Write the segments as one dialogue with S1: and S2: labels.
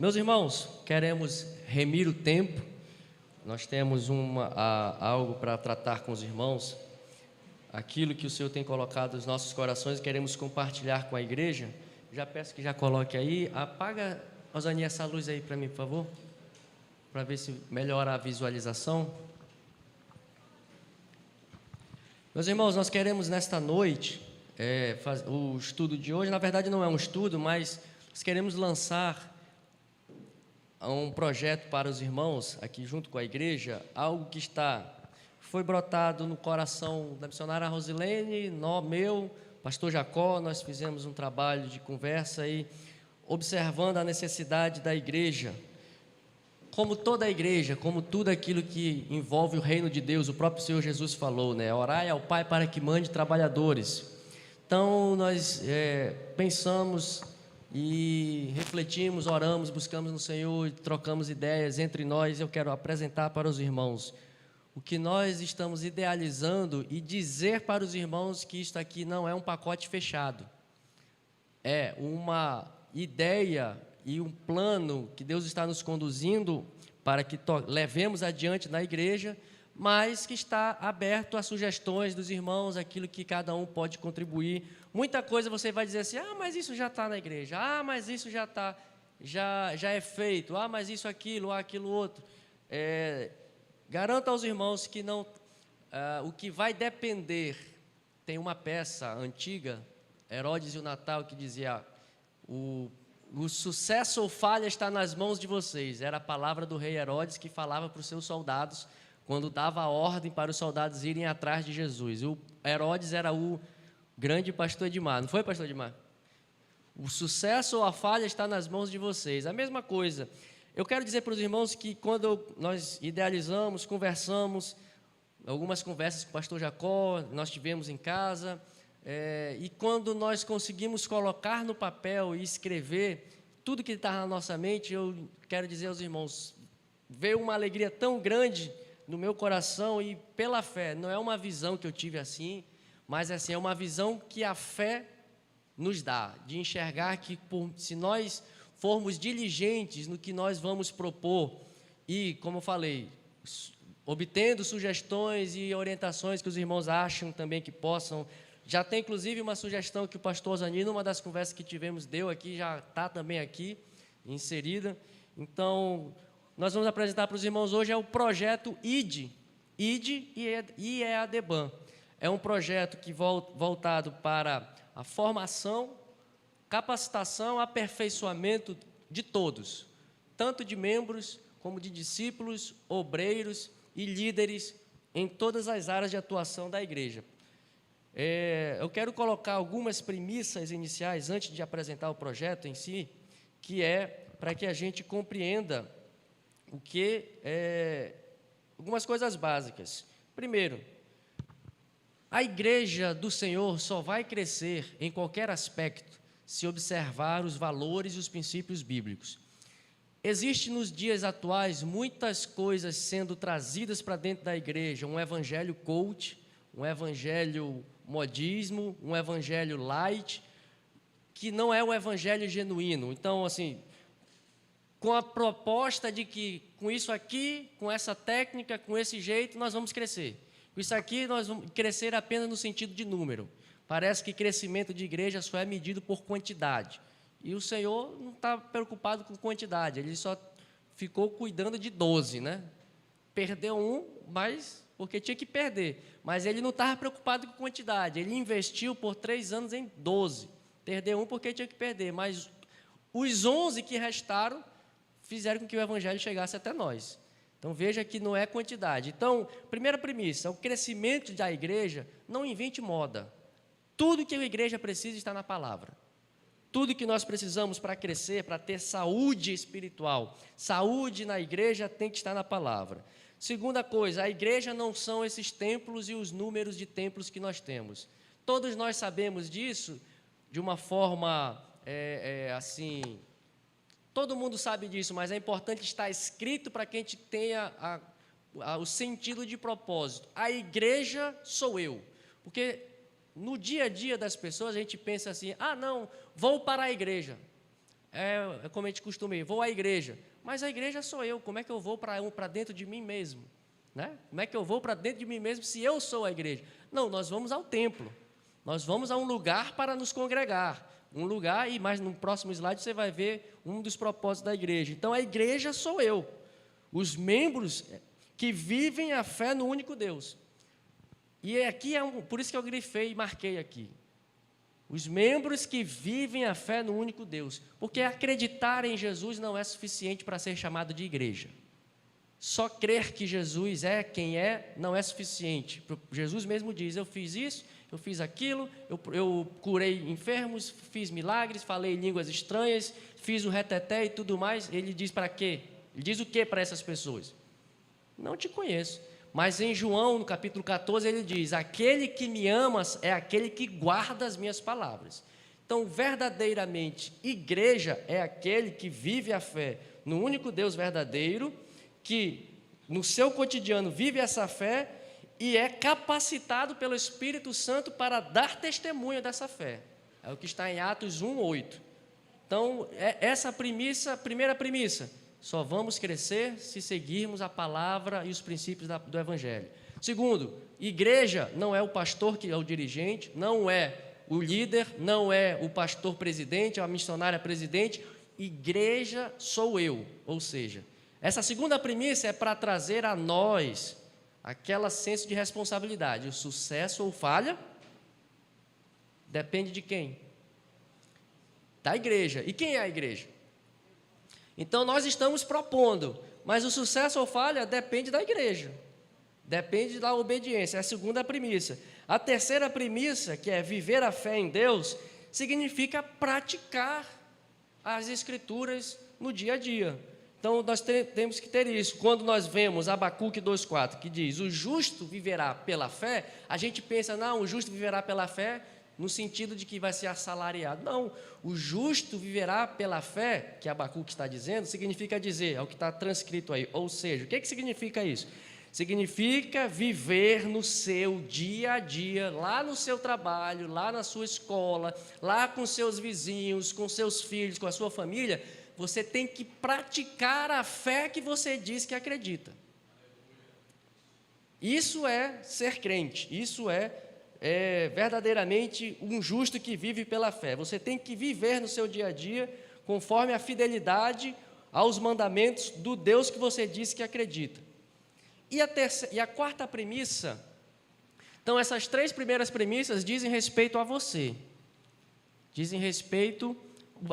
S1: Meus irmãos, queremos remir o tempo. Nós temos algo para tratar com os irmãos, aquilo que o Senhor tem colocado nos nossos corações, queremos compartilhar com a igreja. Já peço que já coloque aí. Apaga, Osani, essa luz aí para mim, por favor, para ver se melhora a visualização. Meus irmãos, nós queremos nesta noite, o estudo de hoje, na verdade não é um estudo, mas nós queremos lançar um projeto para os irmãos, aqui junto com a igreja, algo que foi brotado no coração da missionária Rosilene, meu, pastor Jacó. Nós fizemos um trabalho de conversa aí, observando a necessidade da igreja, como toda a igreja, como tudo aquilo que envolve o reino de Deus. O próprio Senhor Jesus falou, né? Orai ao Pai para que mande trabalhadores. Então nós pensamos e refletimos, oramos, buscamos no Senhor, trocamos ideias entre nós. Eu quero apresentar para os irmãos o que nós estamos idealizando e dizer para os irmãos que isto aqui não é um pacote fechado, é uma ideia e um plano que Deus está nos conduzindo para que levemos adiante na igreja, mas que está aberto a sugestões dos irmãos, aquilo que cada um pode contribuir. Muita coisa você vai dizer assim: mas isso já está na igreja, mas isso já é feito, mas isso, aquilo outro. Garanto aos irmãos que não, o que vai depender, tem uma peça antiga, Herodes e o Natal, que dizia: o sucesso ou falha está nas mãos de vocês. Era a palavra do rei Herodes que falava para os seus soldados, quando dava a ordem para os soldados irem atrás de Jesus. O Herodes era o grande pastor Edmar, não foi, pastor Edmar? O sucesso ou a falha está nas mãos de vocês. A mesma coisa. Eu quero dizer para os irmãos que quando nós idealizamos, conversamos, algumas conversas com o pastor Jacó, nós tivemos em casa, e quando nós conseguimos colocar no papel e escrever tudo que está na nossa mente, eu quero dizer aos irmãos, veio uma alegria tão grande no meu coração, e pela fé, não é uma visão que eu tive assim, mas assim, é uma visão que a fé nos dá, de enxergar que se nós formos diligentes no que nós vamos propor e, como eu falei, obtendo sugestões e orientações que os irmãos acham também que possam. Já tem inclusive uma sugestão que o pastor Osani, numa das conversas que tivemos, deu aqui, já está também aqui inserida. Então, nós vamos apresentar para os irmãos hoje o projeto ID e EADBAN. É um projeto que voltado para a formação, capacitação, aperfeiçoamento de todos, tanto de membros como de discípulos, obreiros e líderes em todas as áreas de atuação da igreja. Eu quero colocar algumas premissas iniciais antes de apresentar o projeto em si, que é para que a gente compreenda algumas coisas básicas. Primeiro, a igreja do Senhor só vai crescer em qualquer aspecto se observar os valores e os princípios bíblicos. Existe nos dias atuais muitas coisas sendo trazidas para dentro da igreja, um evangelho coach, um evangelho modismo, um evangelho light, que não é um evangelho genuíno. Então, assim, com a proposta de que com isso aqui, com essa técnica, com esse jeito, nós vamos crescer. Com isso aqui, nós vamos crescer apenas no sentido de número. Parece que crescimento de igreja só é medido por quantidade. E o Senhor não está preocupado com quantidade, Ele só ficou cuidando de 12, né? Perdeu um, mas porque tinha que perder. Mas Ele não estava preocupado com quantidade. Ele investiu por 3 anos em 12. Perdeu um porque tinha que perder. Mas os 11 que restaram fizeram com que o Evangelho chegasse até nós. Então, veja que não é quantidade. Então, primeira premissa, o crescimento da igreja, não invente moda. Tudo que a igreja precisa está na palavra. Tudo que nós precisamos para crescer, para ter saúde espiritual, saúde na igreja tem que estar na palavra. Segunda coisa, a igreja não são esses templos e os números de templos que nós temos. Todos nós sabemos disso de uma forma, assim, todo mundo sabe disso, mas é importante estar escrito para que a gente tenha o sentido de propósito. A igreja sou eu, porque no dia a dia das pessoas a gente pensa assim: não, vou para a igreja. é como a gente costuma ir, vou à igreja. Mas a igreja sou eu, como é que eu vou para dentro de mim mesmo? Né? Como é que eu vou para dentro de mim mesmo se eu sou a igreja? Não, nós vamos ao templo. Nós vamos a um lugar para nos congregar. Um lugar, e mais no próximo slide você vai ver um dos propósitos da igreja. Então, a igreja sou eu. Os membros que vivem a fé no único Deus. E aqui por isso que eu grifei e marquei aqui. Os membros que vivem a fé no único Deus. Porque acreditar em Jesus não é suficiente para ser chamado de igreja. Só crer que Jesus é quem é não é suficiente. Jesus mesmo diz, eu fiz isso, eu fiz aquilo, eu curei enfermos, fiz milagres, falei línguas estranhas, fiz o reteté e tudo mais. Ele diz para quê? Ele diz o que para essas pessoas? Não te conheço. Mas em João, no capítulo 14, ele diz, aquele que me ama é aquele que guarda as minhas palavras. Então, verdadeiramente, igreja é aquele que vive a fé no único Deus verdadeiro, que no seu cotidiano vive essa fé e é capacitado pelo Espírito Santo para dar testemunho dessa fé. É o que está em Atos 1:8. Então, essa primeira premissa, só vamos crescer se seguirmos a palavra e os princípios do Evangelho. Segundo, igreja não é o pastor que é o dirigente, não é o líder, não é o pastor presidente, a missionária presidente, igreja sou eu, ou seja, essa segunda premissa é para trazer a nós aquela senso de responsabilidade. O sucesso ou falha depende de quem? Da igreja. E quem é a igreja? Então, nós estamos propondo, mas o sucesso ou falha depende da igreja. Depende da obediência, é a segunda premissa. A terceira premissa, que é viver a fé em Deus, significa praticar as Escrituras no dia a dia. Então, nós temos que ter isso. Quando nós vemos Abacuque 2,4, que diz, o justo viverá pela fé, a gente pensa, não, o justo viverá pela fé no sentido de que vai ser assalariado. Não, o justo viverá pela fé, que Abacuque está dizendo, significa dizer, é o que está transcrito aí. Ou seja, o que significa isso? Significa viver no seu dia a dia, lá no seu trabalho, lá na sua escola, lá com seus vizinhos, com seus filhos, com a sua família. Você tem que praticar a fé que você diz que acredita. Isso é ser crente, isso é verdadeiramente um justo que vive pela fé. Você tem que viver no seu dia a dia conforme a fidelidade aos mandamentos do Deus que você diz que acredita. E a quarta premissa, então essas três primeiras premissas dizem respeito a você. Dizem respeito,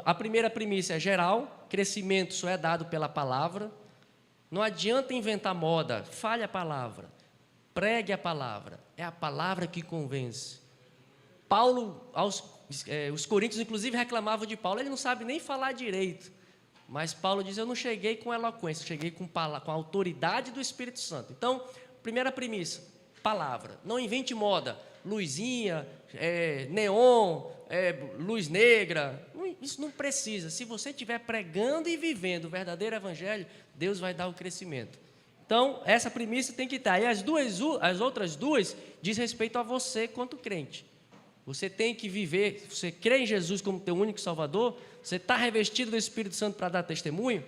S1: a primeira premissa é geral, crescimento só é dado pela palavra. Não adianta inventar moda, fale a palavra, pregue a palavra, é a palavra que convence. Paulo, os coríntios inclusive reclamavam de Paulo, ele não sabe nem falar direito. Mas Paulo diz, eu não cheguei com eloquência, cheguei com a autoridade do Espírito Santo. Então, primeira premissa, palavra. Não invente moda, luzinha, neon, luz negra. Isso não precisa. Se você estiver pregando e vivendo o verdadeiro evangelho, Deus vai dar o crescimento. Então, essa premissa tem que estar. E as outras duas diz respeito a você quanto crente. Você tem que viver, você crê em Jesus como teu único Salvador, você está revestido do Espírito Santo para dar testemunho,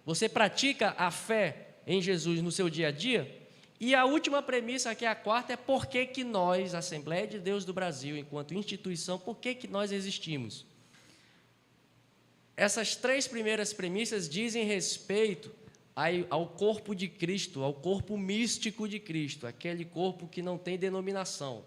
S1: você pratica a fé em Jesus no seu dia a dia, e a última premissa, que é a quarta, é por que nós, Assembleia de Deus do Brasil, enquanto instituição, por que nós existimos? Essas três primeiras premissas dizem respeito ao corpo de Cristo, ao corpo místico de Cristo, aquele corpo que não tem denominação.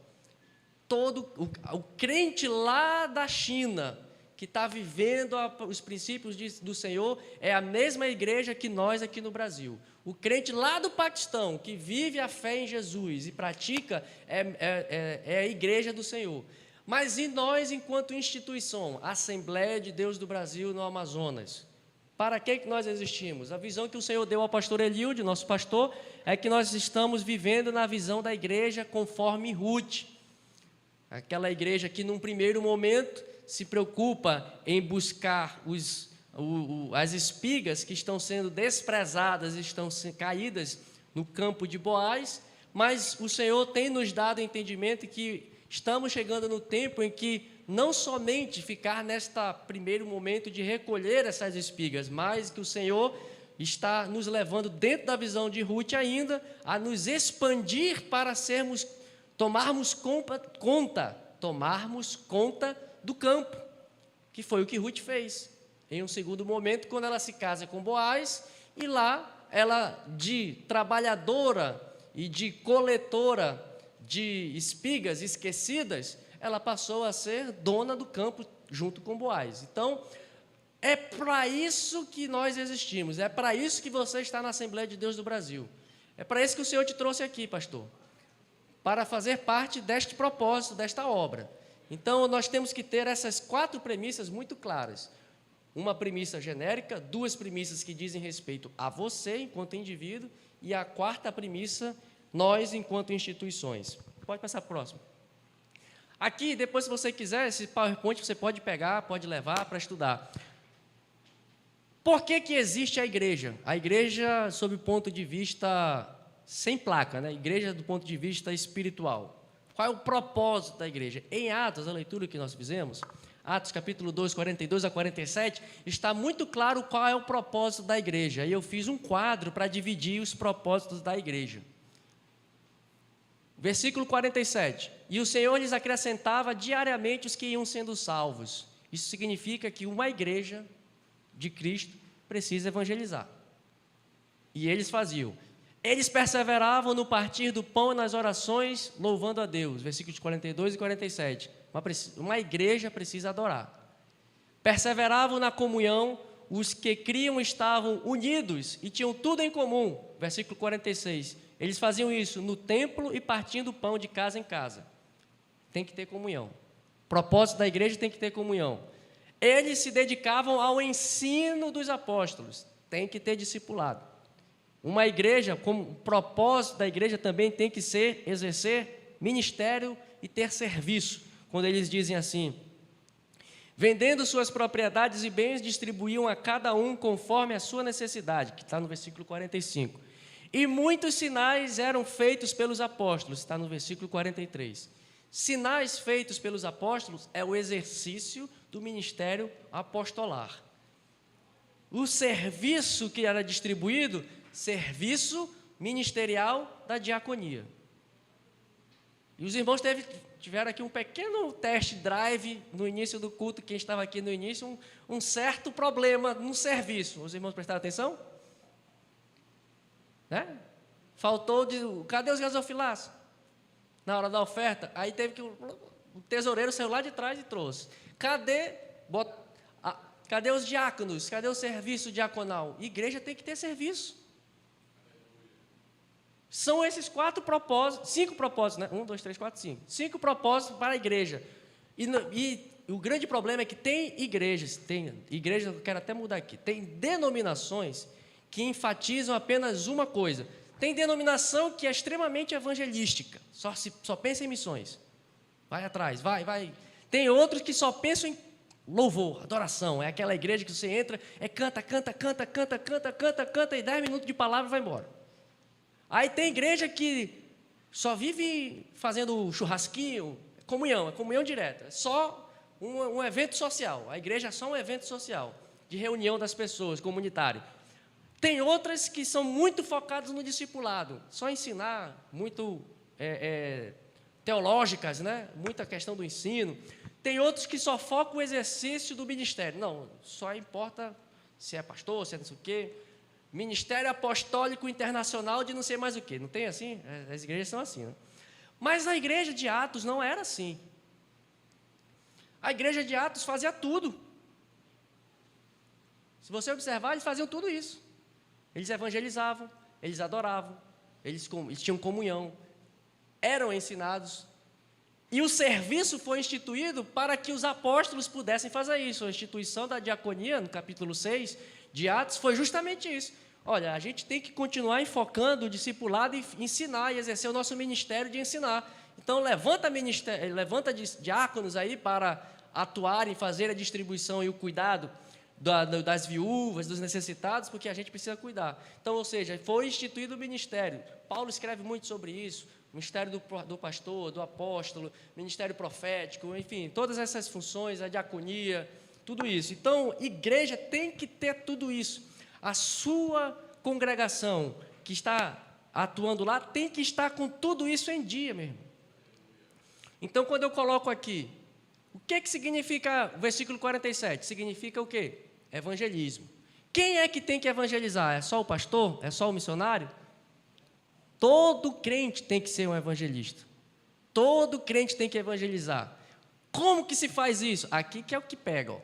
S1: O crente lá da China, que está vivendo os princípios do Senhor, é a mesma igreja que nós aqui no Brasil. O crente lá do Paquistão, que vive a fé em Jesus e pratica, é a igreja do Senhor. Mas e nós, enquanto instituição, Assembleia de Deus do Brasil no Amazonas? Para que nós existimos? A visão que o Senhor deu ao pastor Eliud, nosso pastor, é que nós estamos vivendo na visão da igreja conforme Ruth. Aquela igreja que, num primeiro momento, se preocupa em buscar as espigas que estão sendo desprezadas, estão caídas no campo de Boaz, mas o Senhor tem nos dado entendimento que estamos chegando no tempo em que não somente ficar nesta primeiro momento de recolher essas espigas, mas que o Senhor está nos levando, dentro da visão de Ruth ainda, a nos expandir para tomarmos conta do campo, que foi o que Ruth fez. Em um segundo momento, quando ela se casa com Boaz, e lá ela, de trabalhadora e de coletora de espigas esquecidas, ela passou a ser dona do campo junto com Boaz. Então, é para isso que nós existimos, é para isso que você está na Assembleia de Deus do Brasil. É para isso que o Senhor te trouxe aqui, pastor, para fazer parte deste propósito, desta obra. Então, nós temos que ter essas 4 premissas muito claras. Uma premissa genérica, 2 premissas que dizem respeito a você, enquanto indivíduo, e a 4ª premissa, nós, enquanto instituições. Pode passar para o próximo. Aqui, depois, se você quiser, esse PowerPoint você pode pegar, pode levar para estudar. Por que existe a igreja? A igreja, sob o ponto de vista sem placa, né? Igreja do ponto de vista espiritual. Qual é o propósito da igreja? Em Atos, a leitura que nós fizemos, Atos capítulo 2, 42 a 47, está muito claro qual é o propósito da igreja. E eu fiz um quadro para dividir os propósitos da igreja. Versículo 47, e o Senhor lhes acrescentava diariamente os que iam sendo salvos. Isso significa que uma igreja de Cristo precisa evangelizar. E eles faziam. Eles perseveravam no partir do pão e nas orações, louvando a Deus. Versículos 42 e 47. Uma igreja precisa adorar. Perseveravam na comunhão, os que criam estavam unidos e tinham tudo em comum. Versículo 46. Eles faziam isso no templo e partindo o pão de casa em casa. Tem que ter comunhão. O propósito da igreja tem que ter comunhão. Eles se dedicavam ao ensino dos apóstolos. Tem que ter discipulado. Uma igreja, como propósito da igreja também tem que ser exercer ministério e ter serviço. Quando eles dizem assim: vendendo suas propriedades e bens, distribuíam a cada um conforme a sua necessidade, que está no versículo 45. E muitos sinais eram feitos pelos apóstolos, está no versículo 43. Sinais feitos pelos apóstolos é o exercício do ministério apostolar. O serviço que era distribuído, serviço ministerial da diaconia. E os irmãos tiveram aqui um pequeno test drive no início do culto, quem estava aqui no início, um certo problema no serviço. Os irmãos prestaram atenção? Né? Faltou cadê os gasofilaços? Na hora da oferta, aí teve que o tesoureiro saiu lá de trás e trouxe. Cadê os diáconos? Cadê o serviço diaconal? Igreja tem que ter serviço. São esses 5 propósitos, né? 1, 2, 3, 4, 5. 5 propósitos para a igreja. E o grande problema é que tem igrejas, eu quero até mudar aqui, tem denominações que enfatizam apenas uma coisa. Tem denominação que é extremamente evangelística, só pensa em missões. Vai atrás, vai. Tem outros que só pensam em louvor, adoração. É aquela igreja que você entra, canta, e 10 minutos de palavra e vai embora. Aí tem igreja que só vive fazendo churrasquinho, comunhão direta. É só um evento social. A igreja é só um evento social, de reunião das pessoas, comunitário. Tem outras que são muito focadas no discipulado, só ensinar, muito teológicas, né? Muita questão do ensino. Tem outros que só focam o exercício do ministério. Não, só importa se é pastor, se é não sei o quê. Ministério Apostólico Internacional de não sei mais o quê. Não tem assim? As igrejas são assim, né? Mas a igreja de Atos não era assim. A igreja de Atos fazia tudo. Se você observar, eles faziam tudo isso. Eles evangelizavam, eles adoravam, eles tinham comunhão, eram ensinados. E o serviço foi instituído para que os apóstolos pudessem fazer isso. A instituição da diaconia, no capítulo 6 de Atos, foi justamente isso. Olha, a gente tem que continuar enfocando o discipulado e ensinar e exercer o nosso ministério de ensinar. Então, levanta diáconos aí para atuarem, fazer a distribuição e o cuidado das viúvas, dos necessitados, porque a gente precisa cuidar. Então, ou seja, foi instituído o ministério. Paulo escreve muito sobre isso, o ministério do pastor, do apóstolo, ministério profético, enfim, todas essas funções, a diaconia, tudo isso. Então, igreja tem que ter tudo isso. A sua congregação que está atuando lá tem que estar com tudo isso em dia, meu irmão. Então, quando eu coloco aqui, o que significa o versículo 47? Significa o quê? Evangelismo. Quem é que tem que evangelizar? É só o pastor? É só o missionário? Todo crente tem que ser um evangelista. Todo crente tem que evangelizar. Como que se faz isso? Aqui que é o que pega, ó.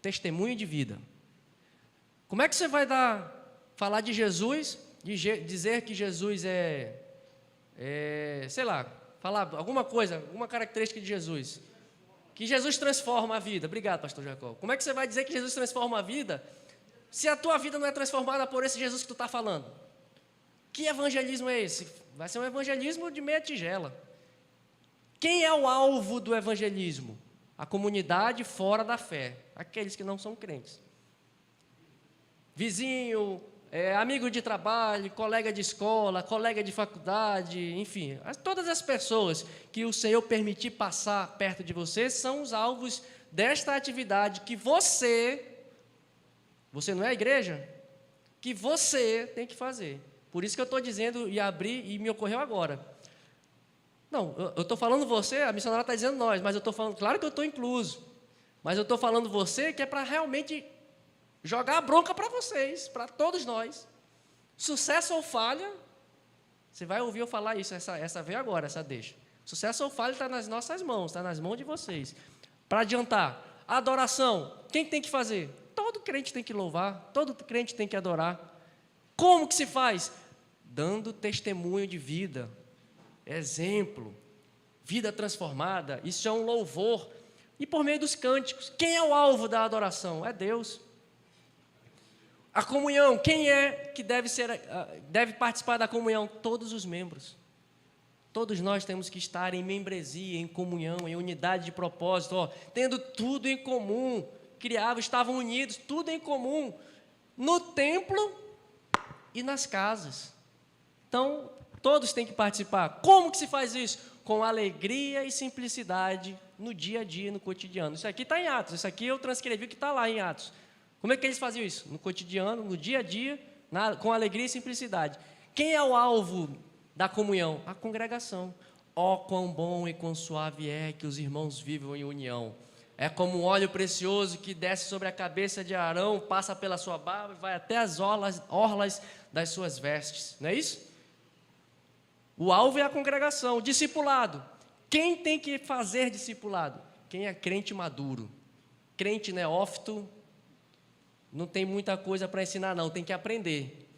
S1: Testemunho de vida. Como é que você vai falar de Jesus, dizer que Jesus sei lá, falar alguma coisa, alguma característica de Jesus? Que Jesus transforma a vida. Obrigado, pastor Jacó. Como é que você vai dizer que Jesus transforma a vida se a tua vida não é transformada por esse Jesus que tu está falando? Que evangelismo é esse? Vai ser um evangelismo de meia tigela. Quem é o alvo do evangelismo? A comunidade fora da fé, aqueles que não são crentes. Vizinho, amigo de trabalho, colega de escola, colega de faculdade, enfim, todas as pessoas que o Senhor permitir passar perto de você são os alvos desta atividade que você não é a igreja, que você tem que fazer. Por isso que eu estou dizendo e abri e me ocorreu agora. Não, eu estou falando você, a missionária está dizendo nós, mas eu estou falando, claro que eu estou incluso, mas eu estou falando você que é para realmente jogar a bronca para vocês, para todos nós. Sucesso ou falha, você vai ouvir eu falar isso, essa veio agora, essa deixa. Sucesso ou falha está nas nossas mãos, está nas mãos de vocês. Para adiantar, a adoração, quem tem que fazer? Todo crente tem que louvar, todo crente tem que adorar. Como que se faz? Dando testemunho de vida, exemplo, vida transformada, isso é um louvor. E por meio dos cânticos, quem é o alvo da adoração? É Deus. A comunhão, quem é que deve participar da comunhão? Todos os membros. Todos nós temos que estar em membresia, em comunhão, em unidade de propósito, tendo tudo em comum. Estavam unidos, tudo em comum, no templo e nas casas. Então, todos têm que participar. Como que se faz isso? Com alegria e simplicidade no dia a dia, no cotidiano. Isso aqui está em Atos, isso aqui eu transcrevi o que está lá em Atos. Como é que eles faziam isso? No cotidiano, no dia a dia, com alegria e simplicidade. Quem é o alvo da comunhão? A congregação. Ó, quão bom e quão suave é que os irmãos vivam em união. É como um óleo precioso que desce sobre a cabeça de Arão, passa pela sua barba e vai até as orlas das suas vestes. Não é isso? O alvo é a congregação. O discipulado. Quem tem que fazer discipulado? Quem é crente maduro. Crente neófito não tem muita coisa para ensinar, não, tem que aprender.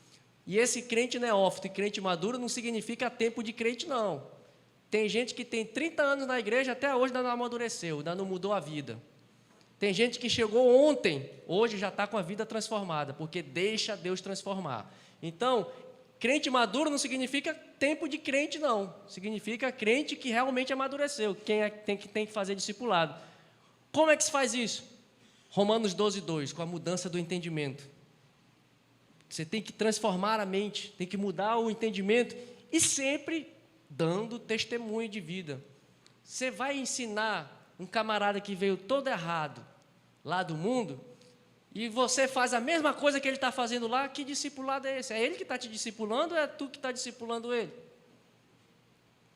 S1: E esse crente neófito e crente maduro não significa tempo de crente, não. Tem gente que tem 30 anos na igreja, até hoje ainda não amadureceu, ainda não mudou a vida. Tem gente que chegou ontem, hoje já está com a vida transformada, porque deixa Deus transformar. Então, crente maduro não significa tempo de crente, não. Significa crente que realmente amadureceu, tem que fazer discipulado. Como é que se faz isso? Romanos 12:2, com a mudança do entendimento. Você tem que transformar a mente, tem que mudar o entendimento e sempre dando testemunho de vida. Você vai ensinar um camarada que veio todo errado lá do mundo e você faz a mesma coisa que ele está fazendo lá, que discipulado é esse? É ele que está te discipulando ou é tu que está discipulando ele?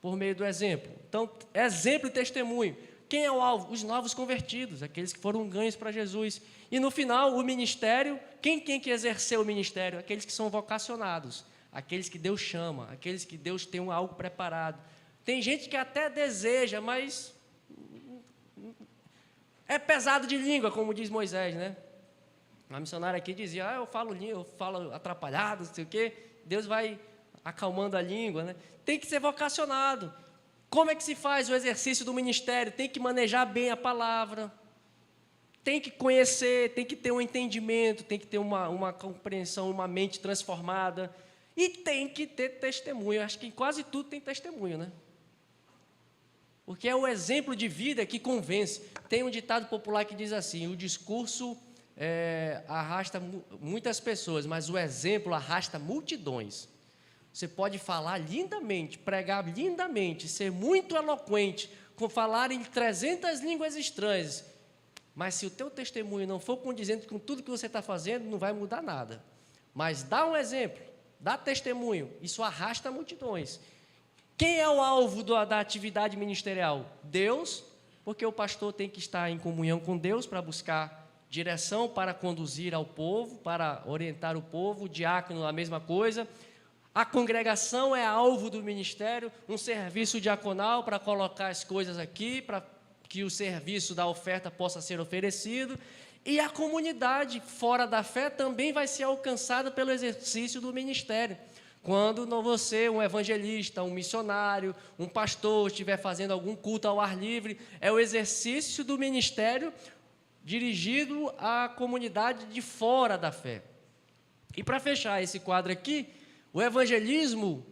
S1: Por meio do exemplo. Então, exemplo e testemunho. Quem é o alvo? Os novos convertidos, aqueles que foram ganhos para Jesus. E no final, o ministério, quem tem que exercer o ministério? Aqueles que são vocacionados, aqueles que Deus chama, aqueles que Deus tem algo preparado. Tem gente que até deseja, mas é pesado de língua, como diz Moisés, né? A missionária aqui dizia, eu falo atrapalhado, não sei o quê. Deus vai acalmando a língua, né? Tem que ser vocacionado. Como é que se faz o exercício do ministério? Tem que manejar bem a palavra, tem que conhecer, tem que ter um entendimento, tem que ter uma compreensão, uma mente transformada e tem que ter testemunho. Acho que em quase tudo tem testemunho, né? Porque é o exemplo de vida que convence. Tem um ditado popular que diz assim, o discurso arrasta muitas pessoas, mas o exemplo arrasta multidões. Você pode falar lindamente, pregar lindamente, ser muito eloquente, falar em 300 línguas estranhas, mas se o teu testemunho não for condizente com tudo que você está fazendo, não vai mudar nada. Mas dá um exemplo, dá testemunho, isso arrasta multidões. Quem é o alvo da atividade ministerial? Deus, porque o pastor tem que estar em comunhão com Deus para buscar direção, para conduzir ao povo, para orientar o povo, o diácono a mesma coisa. A congregação é alvo do ministério, um serviço diaconal para colocar as coisas aqui, para que o serviço da oferta possa ser oferecido. E a comunidade fora da fé também vai ser alcançada pelo exercício do ministério. Quando você, um evangelista, um missionário, um pastor, estiver fazendo algum culto ao ar livre, é o exercício do ministério dirigido à comunidade de fora da fé. E para fechar esse quadro aqui, o evangelismo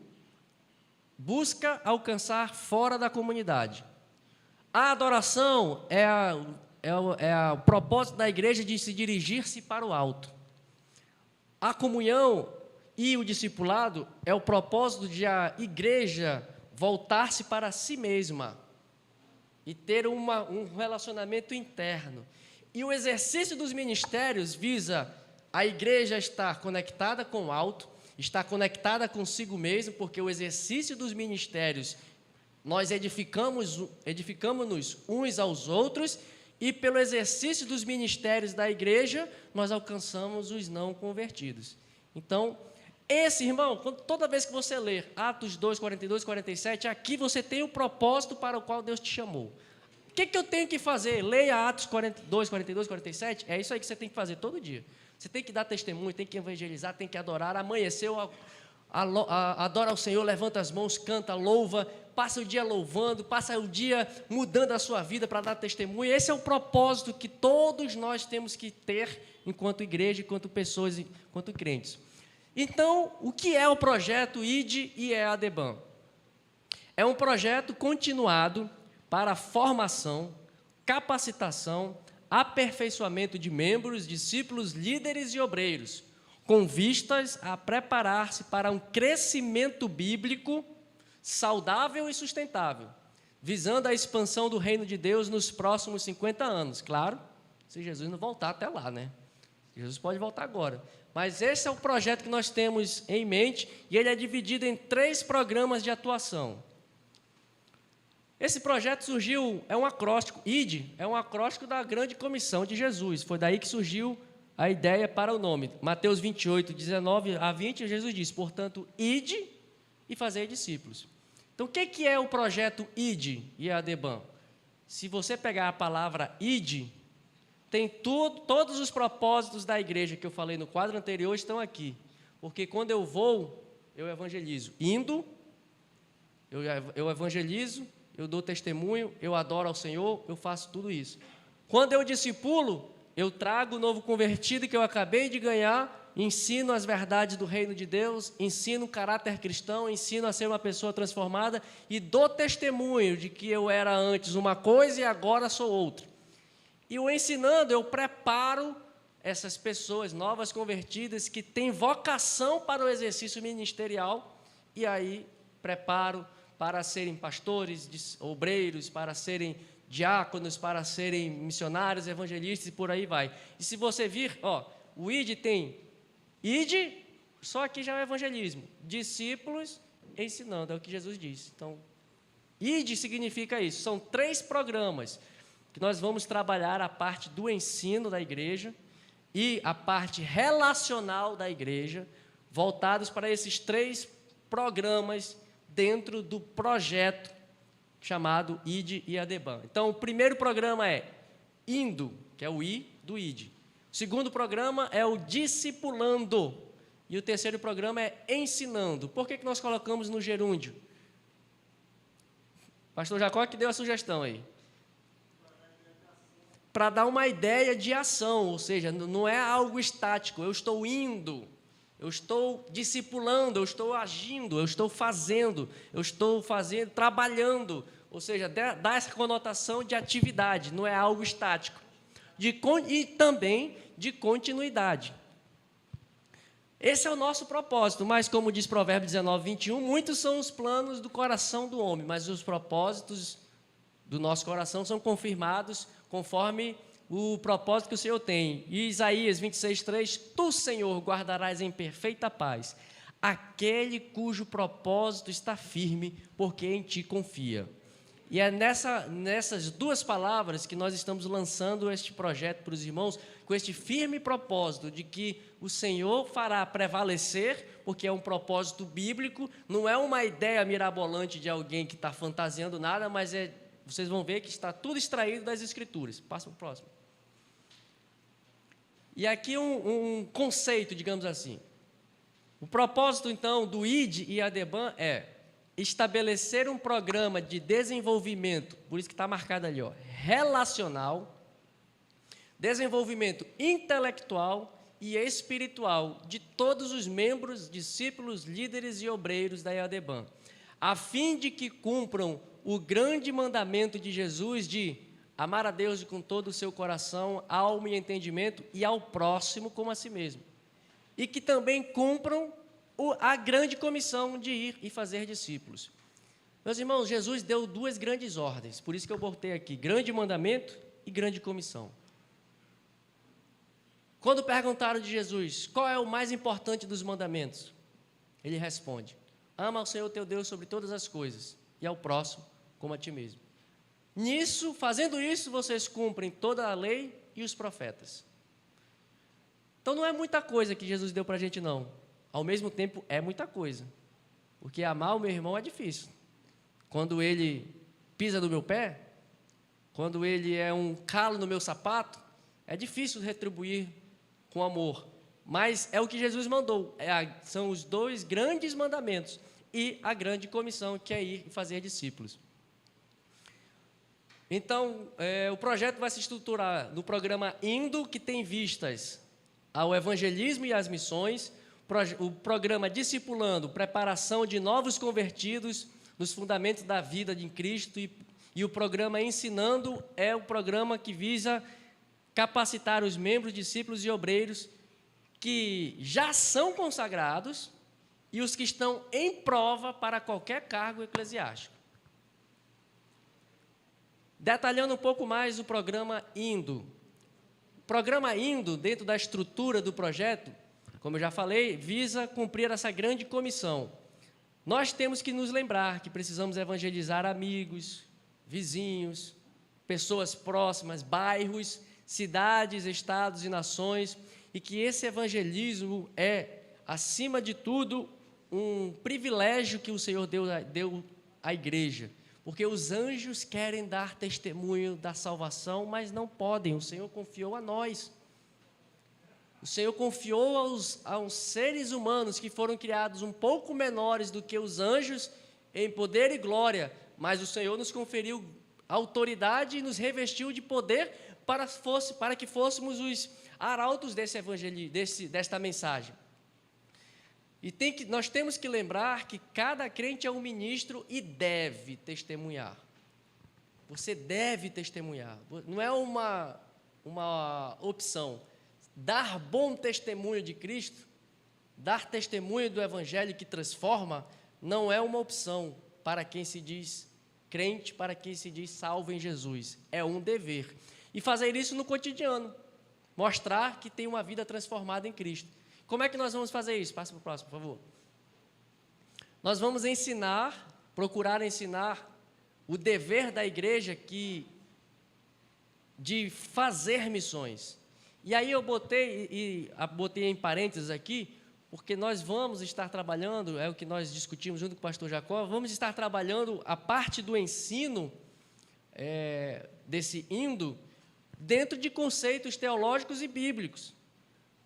S1: busca alcançar fora da comunidade. A adoração é o propósito da igreja de se dirigir-se para o alto. A comunhão e o discipulado é o propósito de a igreja voltar-se para si mesma e ter um relacionamento interno. E o exercício dos ministérios visa a igreja estar conectada com o alto, estar conectada consigo mesmo, porque o exercício dos ministérios, nós edificamos-nos uns aos outros, e pelo exercício dos ministérios da igreja, nós alcançamos os não convertidos. Então, irmão, toda vez que você ler Atos 2, 42, 47, aqui você tem o propósito para o qual Deus te chamou. O que eu tenho que fazer? Leia Atos 2, 42, 47, é isso aí que você tem que fazer todo dia. Você tem que dar testemunho, tem que evangelizar, tem que adorar. Amanheceu, adora ao Senhor, levanta as mãos, canta, louva, passa o dia louvando, passa o dia mudando a sua vida para dar testemunho. Esse é o propósito que todos nós temos que ter enquanto igreja, enquanto pessoas, enquanto crentes. Então, o que é o projeto ID e EADBAN? É um projeto continuado para formação, capacitação, aperfeiçoamento de membros, discípulos, líderes e obreiros, com vistas a preparar-se para um crescimento bíblico saudável e sustentável, visando a expansão do reino de Deus nos próximos 50 anos. Claro, se Jesus não voltar até lá, né? Jesus pode voltar agora. Mas esse é o projeto que nós temos em mente, e ele é dividido em 3 programas de atuação. Esse projeto surgiu, é um acróstico, ID, é um acróstico da grande comissão de Jesus, foi daí que surgiu a ideia para o nome. Mateus 28, 19 a 20, Jesus diz, portanto, ID e fazei discípulos. Então, o que é o projeto ID e EADBAN? Se você pegar a palavra ID, tem todos os propósitos da igreja que eu falei no quadro anterior estão aqui. Porque quando eu vou, eu evangelizo. Indo, eu evangelizo, eu dou testemunho, eu adoro ao Senhor, eu faço tudo isso. Quando eu discipulo, eu trago o novo convertido que eu acabei de ganhar, ensino as verdades do reino de Deus, ensino o caráter cristão, ensino a ser uma pessoa transformada e dou testemunho de que eu era antes uma coisa e agora sou outra. E o ensinando, eu preparo essas pessoas novas convertidas que têm vocação para o exercício ministerial e aí preparo para serem pastores, obreiros, para serem diáconos, para serem missionários, evangelistas e por aí vai. E se você vir, o ID tem ID, só aqui já é o evangelismo, discípulos ensinando, é o que Jesus disse. Então, ID significa isso, são 3 programas que nós vamos trabalhar a parte do ensino da igreja e a parte relacional da igreja, voltados para esses 3 programas dentro do projeto chamado ID e EADBAN. Então, o primeiro programa é Indo, que é o I do ID. O segundo programa é o Discipulando. E o terceiro programa é Ensinando. Por que nós colocamos no gerúndio? Pastor Jacó que deu a sugestão aí. Para dar uma ideia de ação, ou seja, não é algo estático, eu estou indo, eu estou discipulando, eu estou agindo, eu estou fazendo, trabalhando, ou seja, dá essa conotação de atividade, não é algo estático. E também de continuidade. Esse é o nosso propósito, mas como diz Provérbios 19, 21, muitos são os planos do coração do homem, mas os propósitos do nosso coração são confirmados conforme o propósito que o Senhor tem. E Isaías 26, 3, tu, Senhor, guardarás em perfeita paz aquele cujo propósito está firme, porque em ti confia. E é nessas duas palavras que nós estamos lançando este projeto para os irmãos, com este firme propósito de que o Senhor fará prevalecer, porque é um propósito bíblico, não é uma ideia mirabolante de alguém que está fantasiando nada, mas vocês vão ver que está tudo extraído das Escrituras. Passa para o próximo. E aqui um conceito, digamos assim. O propósito, então, do ID e ADEBAN é estabelecer um programa de desenvolvimento, por isso que está marcado ali, relacional, desenvolvimento intelectual e espiritual de todos os membros, discípulos, líderes e obreiros da ADEBAN, a fim de que cumpram o grande mandamento de Jesus de amar a Deus com todo o seu coração, alma e entendimento, e ao próximo como a si mesmo. E que também cumpram a grande comissão de ir e fazer discípulos. Meus irmãos, Jesus deu duas grandes ordens, por isso que eu botei aqui, grande mandamento e grande comissão. Quando perguntaram de Jesus, qual é o mais importante dos mandamentos? Ele responde, ama ao Senhor teu Deus sobre todas as coisas, e ao próximo como a ti mesmo. Fazendo isso, vocês cumprem toda a lei e os profetas. Então não é muita coisa que Jesus deu para a gente, não. Ao mesmo tempo, é muita coisa. Porque amar o meu irmão é difícil. Quando ele pisa no meu pé, quando ele é um calo no meu sapato, é difícil retribuir com amor. Mas é o que Jesus mandou. São os dois grandes mandamentos e a grande comissão, que é ir e fazer discípulos. Então, o projeto vai se estruturar no programa INDO, que tem vistas ao evangelismo e às missões, o programa Discipulando, preparação de novos convertidos nos fundamentos da vida em Cristo, e o programa Ensinando é o programa que visa capacitar os membros, discípulos e obreiros que já são consagrados e os que estão em prova para qualquer cargo eclesiástico. Detalhando um pouco mais o programa INDO. O programa INDO, dentro da estrutura do projeto, como eu já falei, visa cumprir essa grande comissão. Nós temos que nos lembrar que precisamos evangelizar amigos, vizinhos, pessoas próximas, bairros, cidades, estados e nações, e que esse evangelismo é, acima de tudo, um privilégio que o Senhor deu à igreja. Porque os anjos querem dar testemunho da salvação, mas não podem. O Senhor confiou a nós. O Senhor confiou aos seres humanos que foram criados um pouco menores do que os anjos em poder e glória, mas o Senhor nos conferiu autoridade e nos revestiu de poder para que fôssemos os arautos desse evangelho, desta mensagem. E nós temos que lembrar que cada crente é um ministro e deve testemunhar. Você deve testemunhar. Não é uma opção. Dar bom testemunho de Cristo, dar testemunho do Evangelho que transforma, não é uma opção para quem se diz crente, para quem se diz salvo em Jesus. É um dever. E fazer isso no cotidiano. Mostrar que tem uma vida transformada em Cristo. Como é que nós vamos fazer isso? Passa para o próximo, por favor. Nós vamos procurar ensinar o dever da igreja de fazer missões. E aí eu botei em parênteses aqui, porque nós vamos estar trabalhando, é o que nós discutimos junto com o pastor Jacó, vamos estar trabalhando a parte do ensino desse INDO dentro de conceitos teológicos e bíblicos,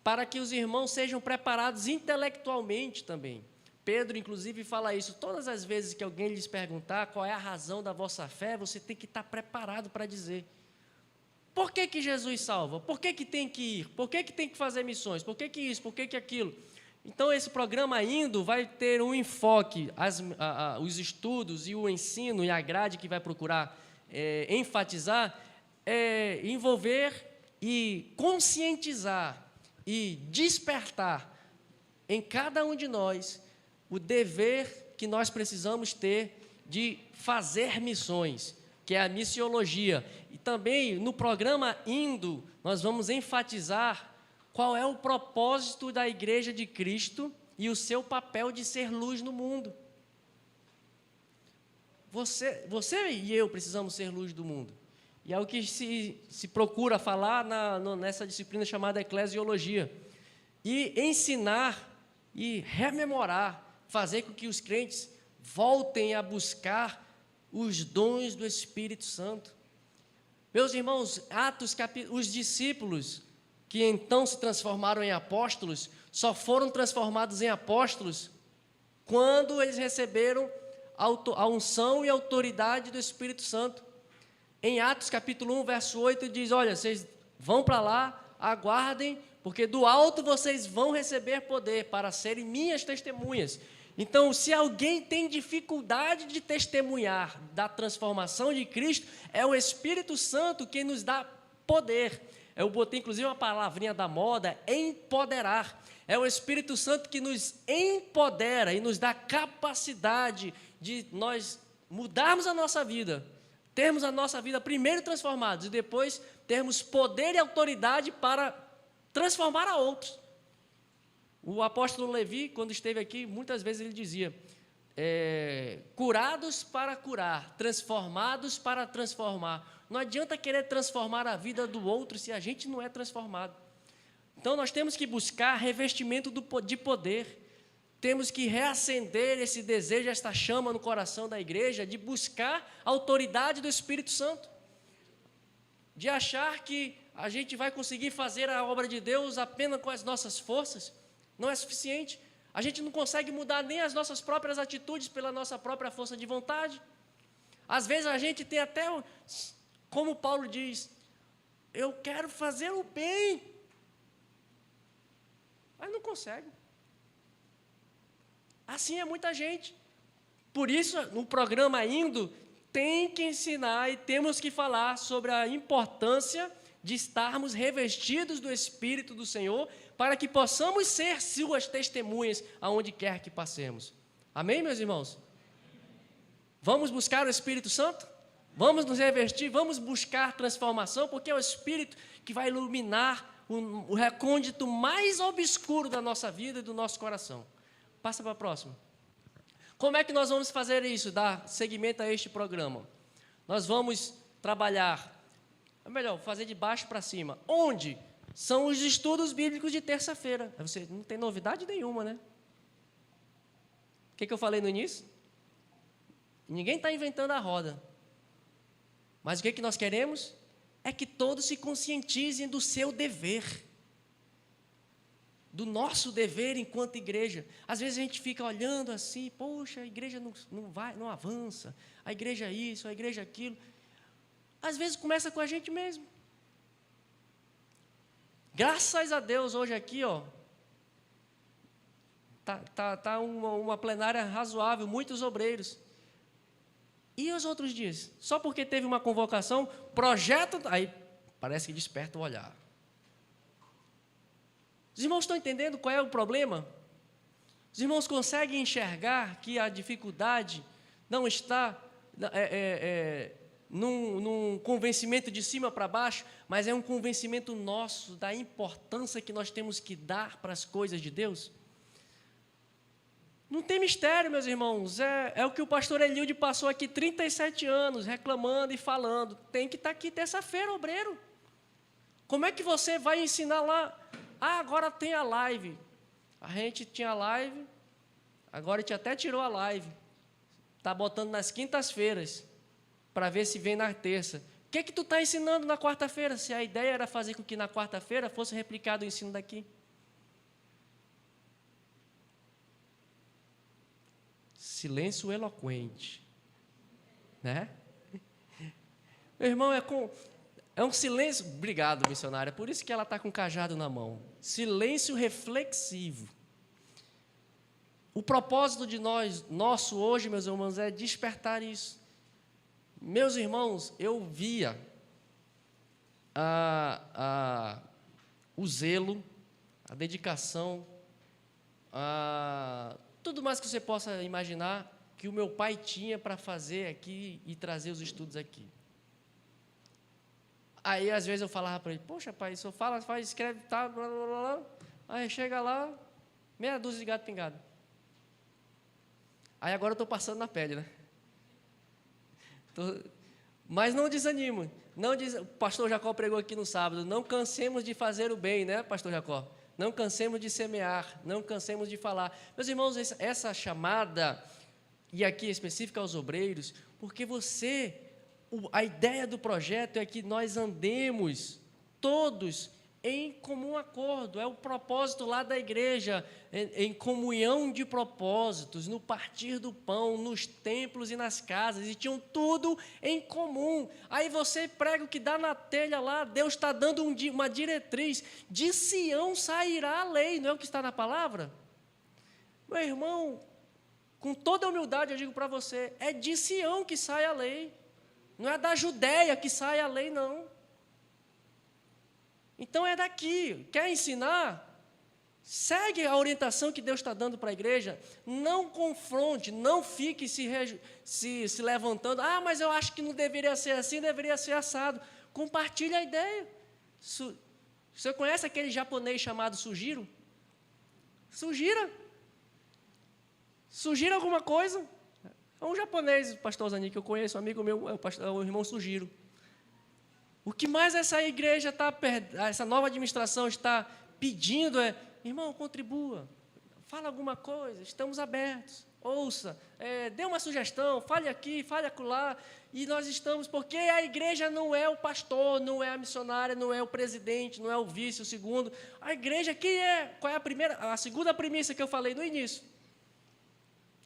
S1: para que os irmãos sejam preparados intelectualmente também. Pedro, inclusive, fala isso. Todas as vezes que alguém lhes perguntar qual é a razão da vossa fé, você tem que estar preparado para dizer. Por que Jesus salva? Por que tem que ir? Por que tem que fazer missões? Por que isso? Por que aquilo? Então, esse programa INDO vai ter um enfoque, os estudos e o ensino e a grade que vai procurar enfatizar, envolver e conscientizar e despertar em cada um de nós o dever que nós precisamos ter de fazer missões, que é a missiologia. E também no programa Indo, nós vamos enfatizar qual é o propósito da Igreja de Cristo e o seu papel de ser luz no mundo. Você e eu precisamos ser luz do mundo. E é o que se procura falar nessa disciplina chamada eclesiologia. E ensinar e rememorar, fazer com que os crentes voltem a buscar os dons do Espírito Santo. Meus irmãos, os discípulos que então se transformaram em apóstolos, só foram transformados em apóstolos quando eles receberam a unção e a autoridade do Espírito Santo. Em Atos capítulo 1, verso 8, diz, olha, vocês vão para lá, aguardem, porque do alto vocês vão receber poder para serem minhas testemunhas. Então, se alguém tem dificuldade de testemunhar da transformação de Cristo, é o Espírito Santo quem nos dá poder. Eu botei, inclusive, uma palavrinha da moda, empoderar. É o Espírito Santo que nos empodera e nos dá capacidade de nós mudarmos a nossa vida, termos a nossa vida primeiro transformados e depois termos poder e autoridade para transformar a outros. O apóstolo Levi, quando esteve aqui, muitas vezes ele dizia, curados para curar, transformados para transformar. Não adianta querer transformar a vida do outro se a gente não é transformado. Então, nós temos que buscar revestimento de poder, temos que reacender esse desejo, esta chama no coração da igreja, de buscar a autoridade do Espírito Santo, de achar que a gente vai conseguir fazer a obra de Deus apenas com as nossas forças, não é suficiente. A gente não consegue mudar nem as nossas próprias atitudes pela nossa própria força de vontade. Às vezes a gente tem até, como Paulo diz, eu quero fazer o bem, mas não consegue. Assim é muita gente. Por isso, no programa Indo, tem que ensinar e temos que falar sobre a importância de estarmos revestidos do Espírito do Senhor para que possamos ser suas testemunhas aonde quer que passemos. Amém, meus irmãos? Vamos buscar o Espírito Santo? Vamos nos revestir, vamos buscar transformação, porque é o Espírito que vai iluminar o recôndito mais obscuro da nossa vida e do nosso coração. Passa para a próxima. Como é que nós vamos fazer isso, dar seguimento a este programa? Nós vamos trabalhar, fazer de baixo para cima. Onde? São os estudos bíblicos de terça-feira. Você não tem novidade nenhuma, né? O que eu falei no início? Ninguém está inventando a roda. Mas o que nós queremos? É que todos se conscientizem do seu dever, do nosso dever enquanto igreja. Às vezes a gente fica olhando assim, poxa, a igreja não avança, a igreja é isso, a igreja é aquilo. Às vezes começa com a gente mesmo. Graças a Deus, hoje aqui, tá uma plenária razoável, muitos obreiros. E os outros dias? Só porque teve uma convocação, projeto, aí parece que desperta o olhar. Os irmãos estão entendendo qual é o problema? Os irmãos conseguem enxergar que a dificuldade não está num convencimento de cima para baixo, mas é um convencimento nosso da importância que nós temos que dar para as coisas de Deus? Não tem mistério, meus irmãos, é o que o pastor Elilde passou aqui 37 anos, reclamando e falando. Tem que estar aqui terça-feira, obreiro. Como é que você vai ensinar lá? Agora tem a live. A gente tinha live, agora a gente até tirou a live. Está botando nas quintas-feiras, para ver se vem na terça. O que tu está ensinando na quarta-feira? Se a ideia era fazer com que na quarta-feira fosse replicado o ensino daqui. Silêncio eloquente, né? Meu irmão, é um silêncio, obrigado, missionária, por isso que ela está com o cajado na mão. Silêncio reflexivo. O propósito de nosso hoje, meus irmãos, é despertar isso. Meus irmãos, eu via, o zelo, a dedicação, tudo mais que você possa imaginar que o meu pai tinha para fazer aqui e trazer os estudos aqui. Aí, às vezes, eu falava para ele, poxa, pai, o senhor fala, faz, escreve, tá, blá, blá, blá. Aí chega lá, meia dúzia de gato pingado. Aí agora eu estou passando na pele, né? Mas não desanimo. O pastor Jacó pregou aqui no sábado, não cansemos de fazer o bem, né, pastor Jacó? Não cansemos de semear, não cansemos de falar. Meus irmãos, essa chamada, e aqui específica aos obreiros, porque a ideia do projeto é que nós andemos todos em comum acordo, é o propósito lá da igreja, em comunhão de propósitos, no partir do pão, nos templos e nas casas, e tinham tudo em comum. Aí você prega o que dá na telha lá, Deus está dando uma diretriz, de Sião sairá a lei, não é o que está na palavra? Meu irmão, com toda a humildade eu digo para você, é de Sião que sai a lei, não é da Judéia que sai a lei, não. Então é daqui. Quer ensinar? Segue a orientação que Deus está dando para a igreja. Não confronte, não fique se levantando. Ah, mas eu acho que não deveria ser assim, deveria ser assado. Compartilhe a ideia. Você conhece aquele japonês chamado Sugiro? Sugira alguma coisa. É um japonês, pastor Zani, que eu conheço, um amigo meu, é o irmão Sugiro. O que mais essa igreja essa nova administração está pedindo é, irmão, contribua, fala alguma coisa, estamos abertos, ouça, dê uma sugestão, fale aqui, fale acolá, e nós estamos, porque a igreja não é o pastor, não é a missionária, não é o presidente, não é o vice, o segundo, a igreja, quem é? Qual é a segunda premissa que eu falei no início?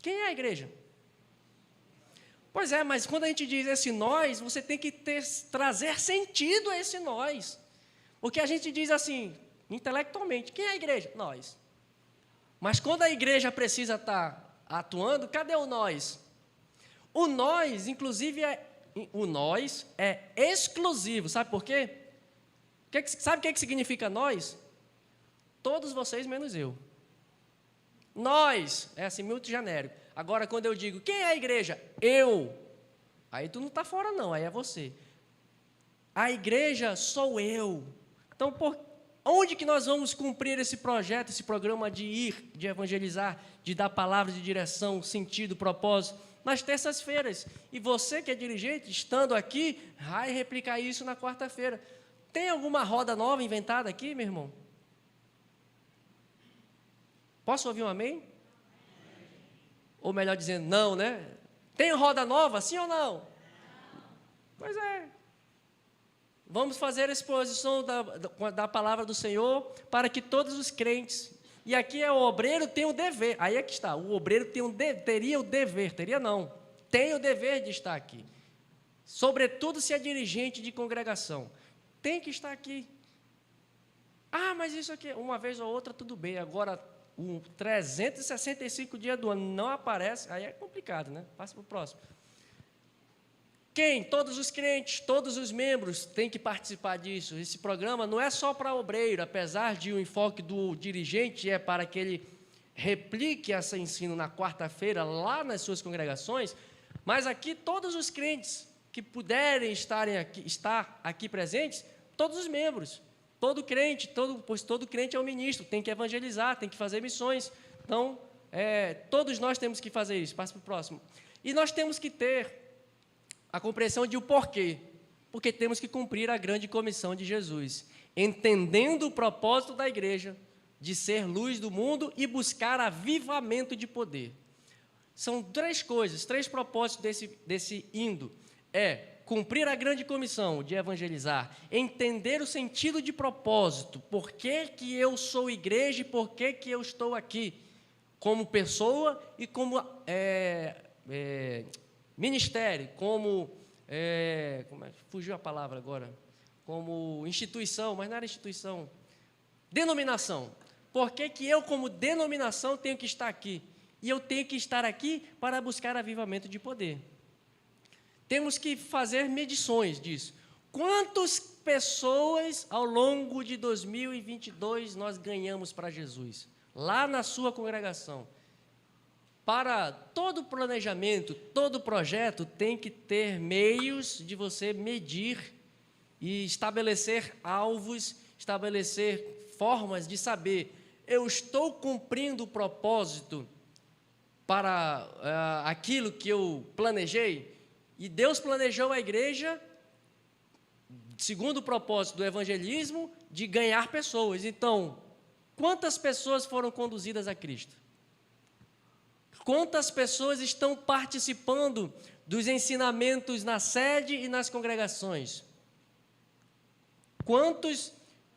S1: Quem é a igreja? Pois é, mas quando a gente diz esse nós, você tem que trazer sentido a esse nós. Porque a gente diz assim, intelectualmente, quem é a igreja? Nós. Mas quando a igreja precisa estar atuando, cadê o nós? O nós, inclusive, é exclusivo. Sabe por quê? Sabe o que significa nós? Todos vocês menos eu. Nós, é assim, muito genérico. Agora, quando eu digo, quem é a igreja? Eu. Aí tu não está fora, não, aí é você. A igreja sou eu. Então, onde que nós vamos cumprir esse projeto, esse programa de ir, de evangelizar, de dar palavras de direção, sentido, propósito? Nas terças-feiras. E você que é dirigente, estando aqui, vai replicar isso na quarta-feira. Tem alguma roda nova inventada aqui, meu irmão? Posso ouvir um amém? Ou melhor dizendo, não, né? Tem roda nova, sim ou não? Pois é. Vamos fazer a exposição da palavra do Senhor para que todos os crentes, e aqui o obreiro tem o dever, aí é que está, o obreiro teria o dever, tem o dever de estar aqui, sobretudo se é dirigente de congregação, tem que estar aqui. Ah, mas isso aqui, uma vez ou outra tudo bem, agora 365 dias do ano não aparece, aí é complicado, né? Passa para o próximo. Quem? Todos os crentes, todos os membros têm que participar disso. Esse programa não é só para obreiro, apesar de o enfoque do dirigente é para que ele replique esse ensino na quarta-feira lá nas suas congregações, mas aqui todos os crentes que puderem estar aqui presentes, todos os membros. Pois todo crente é um ministro, tem que evangelizar, tem que fazer missões. Então, todos nós temos que fazer isso. Passa para o próximo. E nós temos que ter a compreensão de o porquê. Porque temos que cumprir a grande comissão de Jesus, entendendo o propósito da igreja de ser luz do mundo e buscar avivamento de poder. São três coisas, três propósitos desse indo. Cumprir a grande comissão de evangelizar, entender o sentido de propósito, por que eu sou igreja e por que eu estou aqui, como pessoa e como ministério, fugiu a palavra agora, como instituição, mas não era instituição, denominação. Por que eu, como denominação, tenho que estar aqui? E eu tenho que estar aqui para buscar avivamento de poder. Temos que fazer medições disso. Quantas pessoas ao longo de 2022 nós ganhamos para Jesus? Lá na sua congregação. Para todo planejamento, todo projeto tem que ter meios de você medir e estabelecer alvos, estabelecer formas de saber, eu estou cumprindo o propósito para aquilo que eu planejei? E Deus planejou a igreja, segundo o propósito do evangelismo, de ganhar pessoas. Então, quantas pessoas foram conduzidas a Cristo? Quantas pessoas estão participando dos ensinamentos na sede e nas congregações? Quantos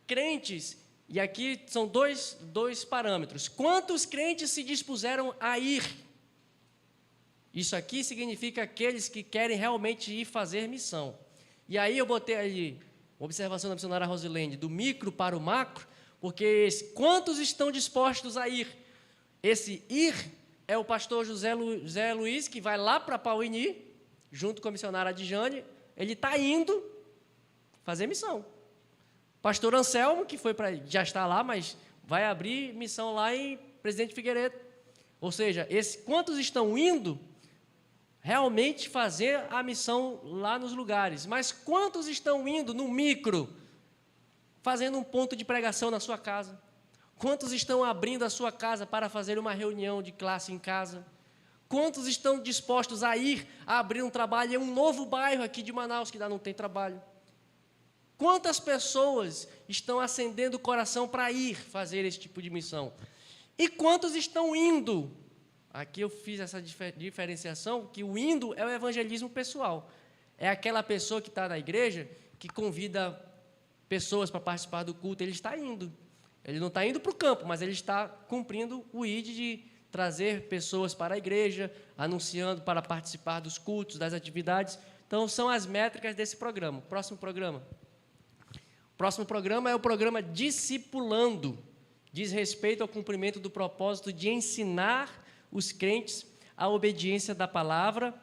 S1: crentes, e aqui são dois parâmetros, quantos crentes se dispuseram a ir? Isso aqui significa aqueles que querem realmente ir fazer missão. E aí eu botei ali, uma observação da missionária Rosilene, do micro para o macro, porque quantos estão dispostos a ir? Esse ir é o pastor José Luiz, que vai lá para Pauini, junto com a missionária Adjane, ele está indo fazer missão. Pastor Anselmo, que já está lá, mas vai abrir missão lá em Presidente Figueiredo. Ou seja, quantos estão indo realmente fazer a missão lá nos lugares? Mas quantos estão indo no micro, fazendo um ponto de pregação na sua casa? Quantos estão abrindo a sua casa para fazer uma reunião de classe em casa? Quantos estão dispostos a ir a abrir um trabalho em um novo bairro aqui de Manaus, que ainda não tem trabalho? Quantas pessoas estão acendendo o coração para ir fazer esse tipo de missão? E quantos estão indo? Aqui eu fiz essa diferenciação, que o indo é o evangelismo pessoal. É aquela pessoa que está na igreja, que convida pessoas para participar do culto, ele está indo. Ele não está indo para o campo, mas ele está cumprindo o ID de trazer pessoas para a igreja, anunciando para participar dos cultos, das atividades. Então, são as métricas desse programa. Próximo programa. O próximo programa é o programa Discipulando. Diz respeito ao cumprimento do propósito de ensinar os crentes a obediência da palavra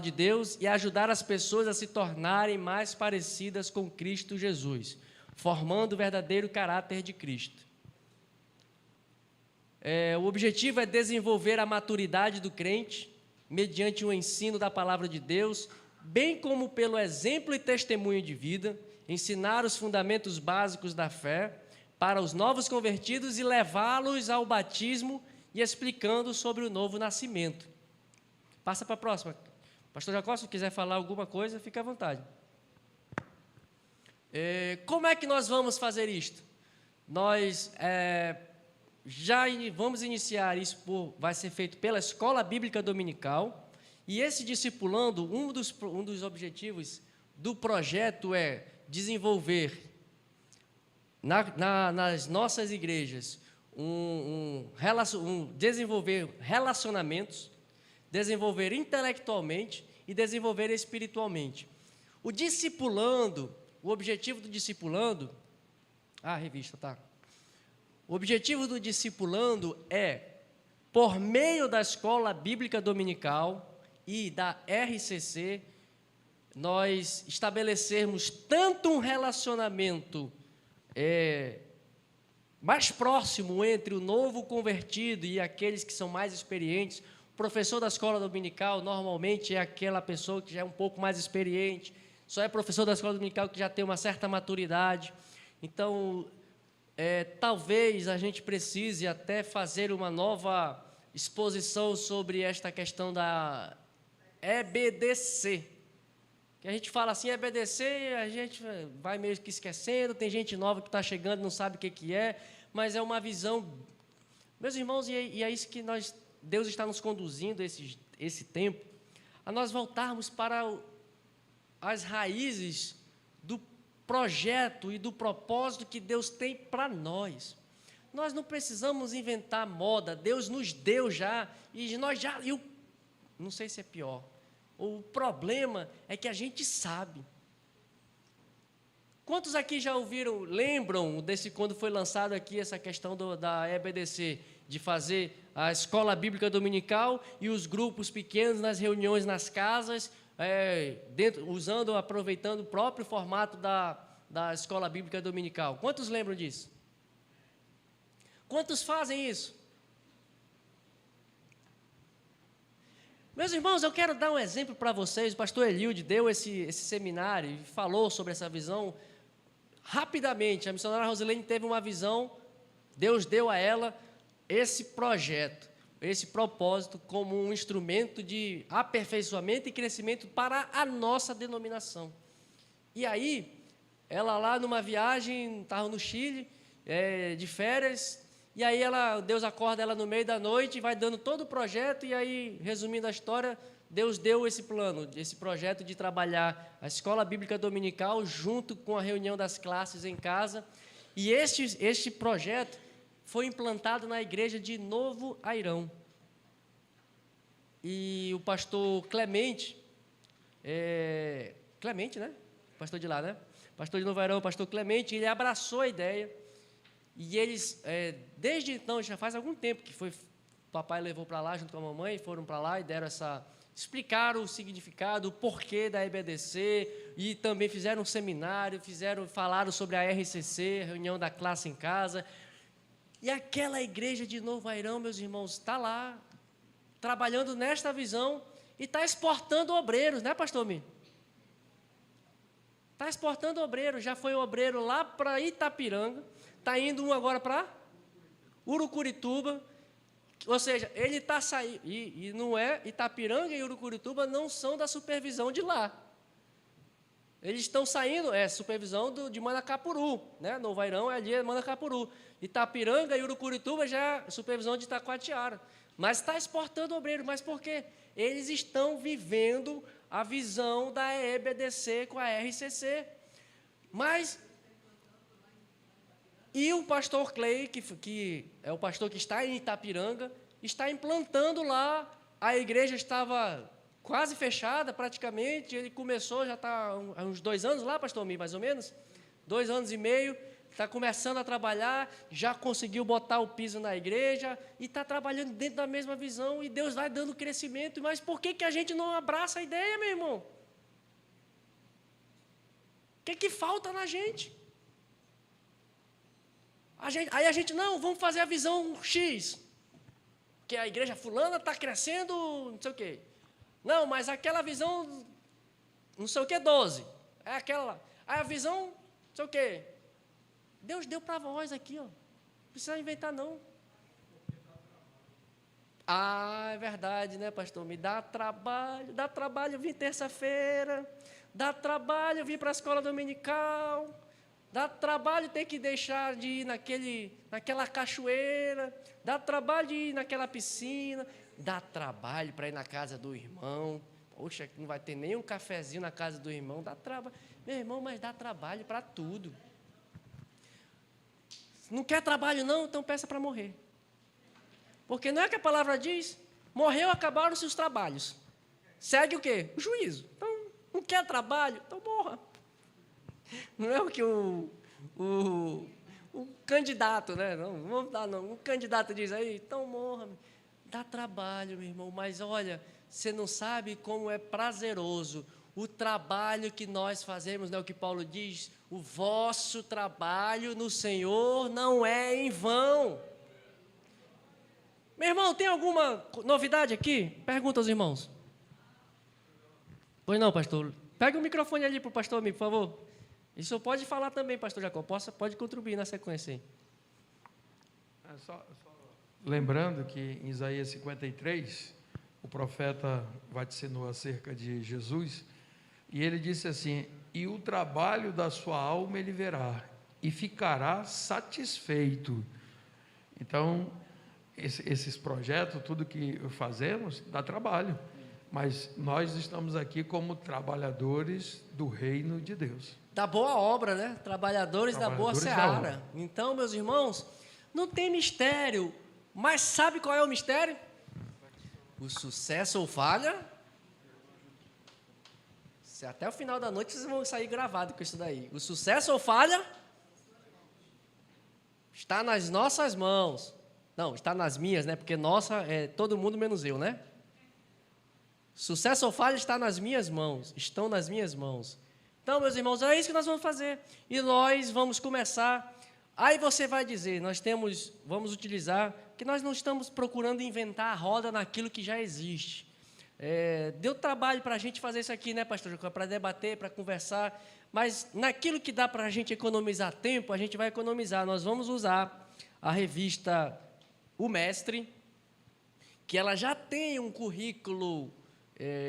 S1: de Deus e ajudar as pessoas a se tornarem mais parecidas com Cristo Jesus, formando o verdadeiro caráter de Cristo. O objetivo é desenvolver a maturidade do crente, mediante o ensino da palavra de Deus, bem como pelo exemplo e testemunho de vida, ensinar os fundamentos básicos da fé para os novos convertidos e levá-los ao batismo e explicando sobre o novo nascimento. Passa para a próxima. Pastor Jacó, se quiser falar alguma coisa, fique à vontade. Como é que nós vamos fazer isto? Nós vamos iniciar isso, vai ser feito pela Escola Bíblica Dominical, e esse discipulando, um dos objetivos do projeto é desenvolver nas nossas igrejas desenvolver relacionamentos, desenvolver intelectualmente e desenvolver espiritualmente. O discipulando, o objetivo do discipulando, revista, tá? O objetivo do discipulando é, por meio da Escola Bíblica Dominical e da RCC, nós estabelecermos tanto um relacionamento mais próximo entre o novo convertido e aqueles que são mais experientes. O professor da escola dominical normalmente é aquela pessoa que já é um pouco mais experiente, só é professor da escola dominical que já tem uma certa maturidade. Então, talvez a gente precise até fazer uma nova exposição sobre esta questão da EBDC. Que a gente fala assim, EBDC, a gente vai meio que esquecendo, tem gente nova que está chegando, não sabe o que é, mas é uma visão. Meus irmãos, e é isso que Deus está nos conduzindo esse tempo, a nós voltarmos para as raízes do projeto e do propósito que Deus tem para nós. Nós não precisamos inventar moda, Deus nos deu já, e não sei se é pior. O problema é que a gente sabe. Quantos aqui já lembram quando foi lançado aqui essa questão da EBDC, de fazer a escola bíblica dominical e os grupos pequenos nas reuniões nas casas, aproveitando o próprio formato da escola bíblica dominical. Quantos lembram disso? Quantos fazem isso? Meus irmãos, eu quero dar um exemplo para vocês. O pastor Eliud deu esse seminário e falou sobre essa visão rapidamente. A missionária Rosilene teve uma visão, Deus deu a ela esse projeto, esse propósito como um instrumento de aperfeiçoamento e crescimento para a nossa denominação. E aí, ela lá numa viagem, estava no Chile, de férias, e aí Deus acorda ela no meio da noite, vai dando todo o projeto, e aí, resumindo a história, Deus deu esse plano, esse projeto de trabalhar a escola bíblica dominical junto com a reunião das classes em casa, e este projeto foi implantado na igreja de Novo Airão. E o pastor Clemente, Clemente, né? Pastor de lá, né? Pastor de Novo Airão, o pastor Clemente, ele abraçou a ideia. E eles, desde então, já faz algum tempo que o papai levou para lá, junto com a mamãe, foram para lá e deram explicaram o significado, o porquê da EBDC, e também fizeram um seminário, falaram sobre a RCC, reunião da classe em casa. E aquela igreja de Novo Airão, meus irmãos, está lá, trabalhando nesta visão, e está exportando obreiros, né, pastor Mi? Está exportando obreiros, já foi obreiro lá para Itapiranga, está indo um agora para Urucurituba, ou seja, ele está saindo, e não é, Itapiranga e Urucurituba não são da supervisão de lá. Eles estão saindo, supervisão de Manacapuru, né? Novo Airão é ali, Manacapuru. Itapiranga e Urucurituba já é supervisão de Itacoatiara. Mas está exportando obreiro, mas por quê? Eles estão vivendo a visão da EBDC com a RCC. E o pastor Clay, que é o pastor que está em Itapiranga, está implantando lá. A igreja estava quase fechada, praticamente. Ele começou, já está há uns 2 anos lá, pastor Mi, mais ou menos. 2 anos e meio. Está começando a trabalhar, já conseguiu botar o piso na igreja e está trabalhando dentro da mesma visão, e Deus vai dando crescimento. Mas por que a gente não abraça a ideia, meu irmão? O que falta na gente? Aí a gente, não, vamos fazer a visão X, que a igreja fulana está crescendo, não sei o quê. Não, mas aquela visão, não sei o quê, 12, é aquela lá. Aí a visão, não sei o quê. Deus deu para vós aqui, ó. Não precisa inventar, não. É verdade, né, pastor? Me dá trabalho vir terça-feira, dá trabalho vir para a escola dominical, dá trabalho ter que deixar de ir naquela cachoeira, dá trabalho de ir naquela piscina, dá trabalho para ir na casa do irmão. Poxa, não vai ter nem um cafezinho na casa do irmão, dá trabalho. Meu irmão, mas dá trabalho para tudo. Não quer trabalho não, então peça para morrer. Porque não é que a palavra diz, morreu, acabaram-se os trabalhos. Segue o quê? O juízo. Então, não quer trabalho? Então morra. Não é o que o candidato, né? Não vamos dar não. O candidato diz aí, então morra. Dá trabalho, meu irmão, mas olha, você não sabe como é prazeroso o trabalho que nós fazemos, não é o que Paulo diz? O vosso trabalho no Senhor não é em vão. Meu irmão, tem alguma novidade aqui? Pergunta aos irmãos. Pois não, pastor. Pega o microfone ali para o pastor amigo, por favor. E o senhor pode falar também, pastor Jacó. Pode contribuir na sequência aí.
S2: Só lembrando que em Isaías 53, o profeta vaticinou acerca de Jesus, e ele disse assim, e o trabalho da sua alma ele verá, e ficará satisfeito. Então, esses projetos, tudo que fazemos, dá trabalho, mas nós estamos aqui como trabalhadores do reino de Deus.
S1: Da boa obra, né? Trabalhadores da boa seara. Então, meus irmãos, não tem mistério, mas sabe qual é o mistério? O sucesso ou falha? Se até o final da noite vocês vão sair gravados com isso daí. O sucesso ou falha? Está nas nossas mãos. Não, está nas minhas, né? Porque nossa é todo mundo menos eu, né? Sucesso ou falha está nas minhas mãos, estão nas minhas mãos. Então, meus irmãos, é isso que nós vamos fazer. E nós vamos começar. Aí você vai dizer, vamos utilizar, que nós não estamos procurando inventar a roda naquilo que já existe. Deu trabalho para a gente fazer isso aqui, né, pastor? Para debater, para conversar. Mas naquilo que dá para a gente economizar tempo, a gente vai economizar. Nós vamos usar a revista O Mestre, que ela já tem um currículo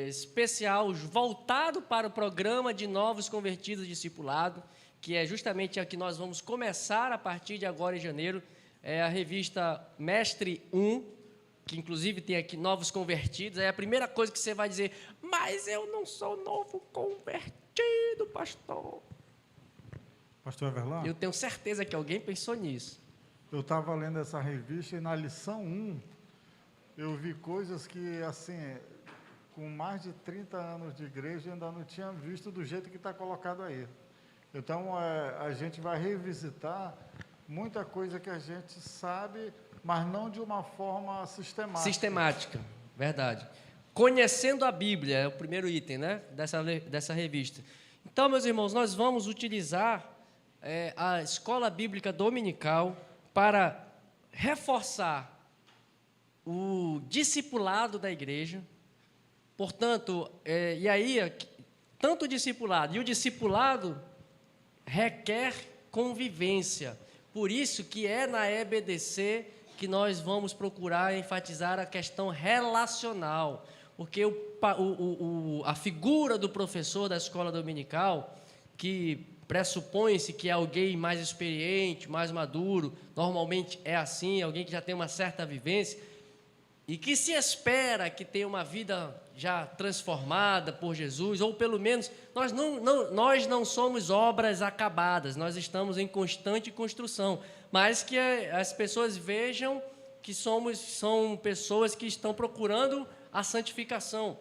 S1: especial voltado para o programa de novos convertidos discipulado, que é justamente a que nós vamos começar a partir de agora em janeiro. É a revista Mestre 1, que inclusive tem aqui novos convertidos. É a primeira coisa que você vai dizer: mas eu não sou novo convertido, pastor.
S3: Pastor Everlar?
S1: Eu tenho certeza que alguém pensou nisso.
S3: Eu estava lendo essa revista e na lição 1 eu vi coisas que, assim, com mais de 30 anos de igreja, eu ainda não tinha visto do jeito que está colocado aí. Então, a gente vai revisitar muita coisa que a gente sabe, mas não de uma forma sistemática.
S1: Sistemática, verdade. Conhecendo a Bíblia, é o primeiro item, né, dessa revista. Então, meus irmãos, nós vamos utilizar a escola bíblica dominical para reforçar o discipulado da igreja. Portanto, e aí, tanto o discipulado e o discipulado requer convivência. Por isso que é na EBDC que nós vamos procurar enfatizar a questão relacional, porque a figura do professor da escola dominical, que pressupõe-se que é alguém mais experiente, mais maduro, normalmente é assim, alguém que já tem uma certa vivência, e que se espera que tenha uma vida já transformada por Jesus, ou pelo menos, nós não somos obras acabadas, nós estamos em constante construção, mas que as pessoas vejam que são pessoas que estão procurando a santificação.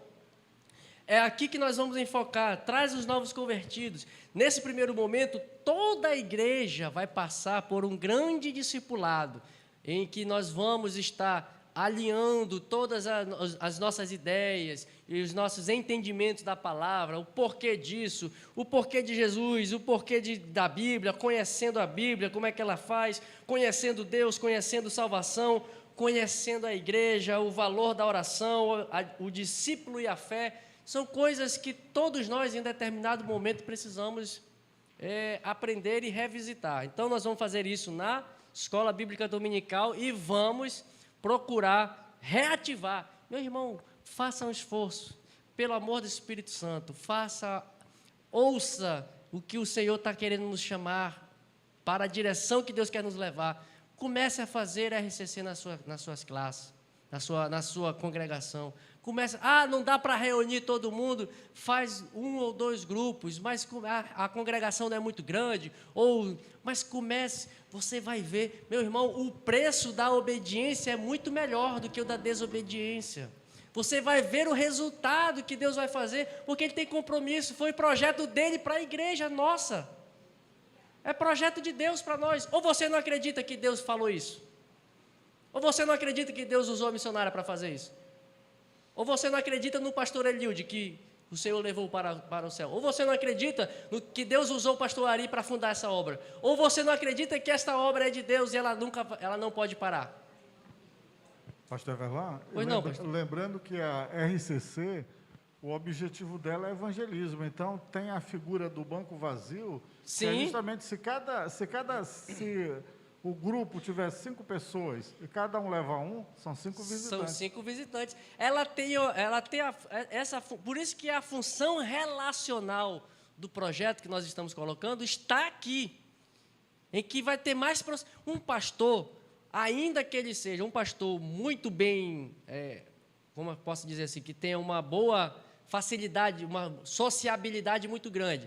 S1: É aqui que nós vamos enfocar, traz os novos convertidos. Nesse primeiro momento, toda a igreja vai passar por um grande discipulado, em que nós vamos estar alinhando todas as nossas ideias e os nossos entendimentos da palavra, o porquê disso, o porquê de Jesus, o porquê da Bíblia, conhecendo a Bíblia, como é que ela faz, conhecendo Deus, conhecendo salvação, conhecendo a igreja, o valor da oração, o discípulo e a fé. São coisas que todos nós, em determinado momento, precisamos aprender e revisitar. Então, nós vamos fazer isso na Escola Bíblica Dominical e vamos procurar reativar. Meu irmão, faça um esforço, pelo amor do Espírito Santo, ouça o que o Senhor está querendo nos chamar, para a direção que Deus quer nos levar. Comece a fazer RCC nas suas classes, na sua congregação. Não dá para reunir todo mundo, faz 1 ou 2 grupos, mas a congregação não é muito grande, mas comece, você vai ver, meu irmão, o preço da obediência é muito melhor do que o da desobediência. Você vai ver o resultado que Deus vai fazer, porque Ele tem compromisso, foi projeto dEle para a igreja nossa, é projeto de Deus para nós. Ou você não acredita que Deus falou isso? Ou você não acredita que Deus usou a missionária para fazer isso? Ou você não acredita no pastor Eliude, que o Senhor levou para o céu? Ou você não acredita que Deus usou o pastor Ari para fundar essa obra? Ou você não acredita que esta obra é de Deus e ela não pode parar?
S3: Pastor Everlar,
S1: pastor.
S3: Lembrando que a RCC, o objetivo dela é evangelismo. Então, tem a figura do banco vazio.
S1: Sim.
S3: Que é justamente se o grupo tiver 5 pessoas e cada um leva um, são 5 visitantes.
S1: São 5 visitantes. Por isso que a função relacional do projeto que nós estamos colocando está aqui, em que vai ter mais um pastor, ainda que ele seja um pastor muito bem, como eu posso dizer assim, que tenha uma boa facilidade, uma sociabilidade muito grande.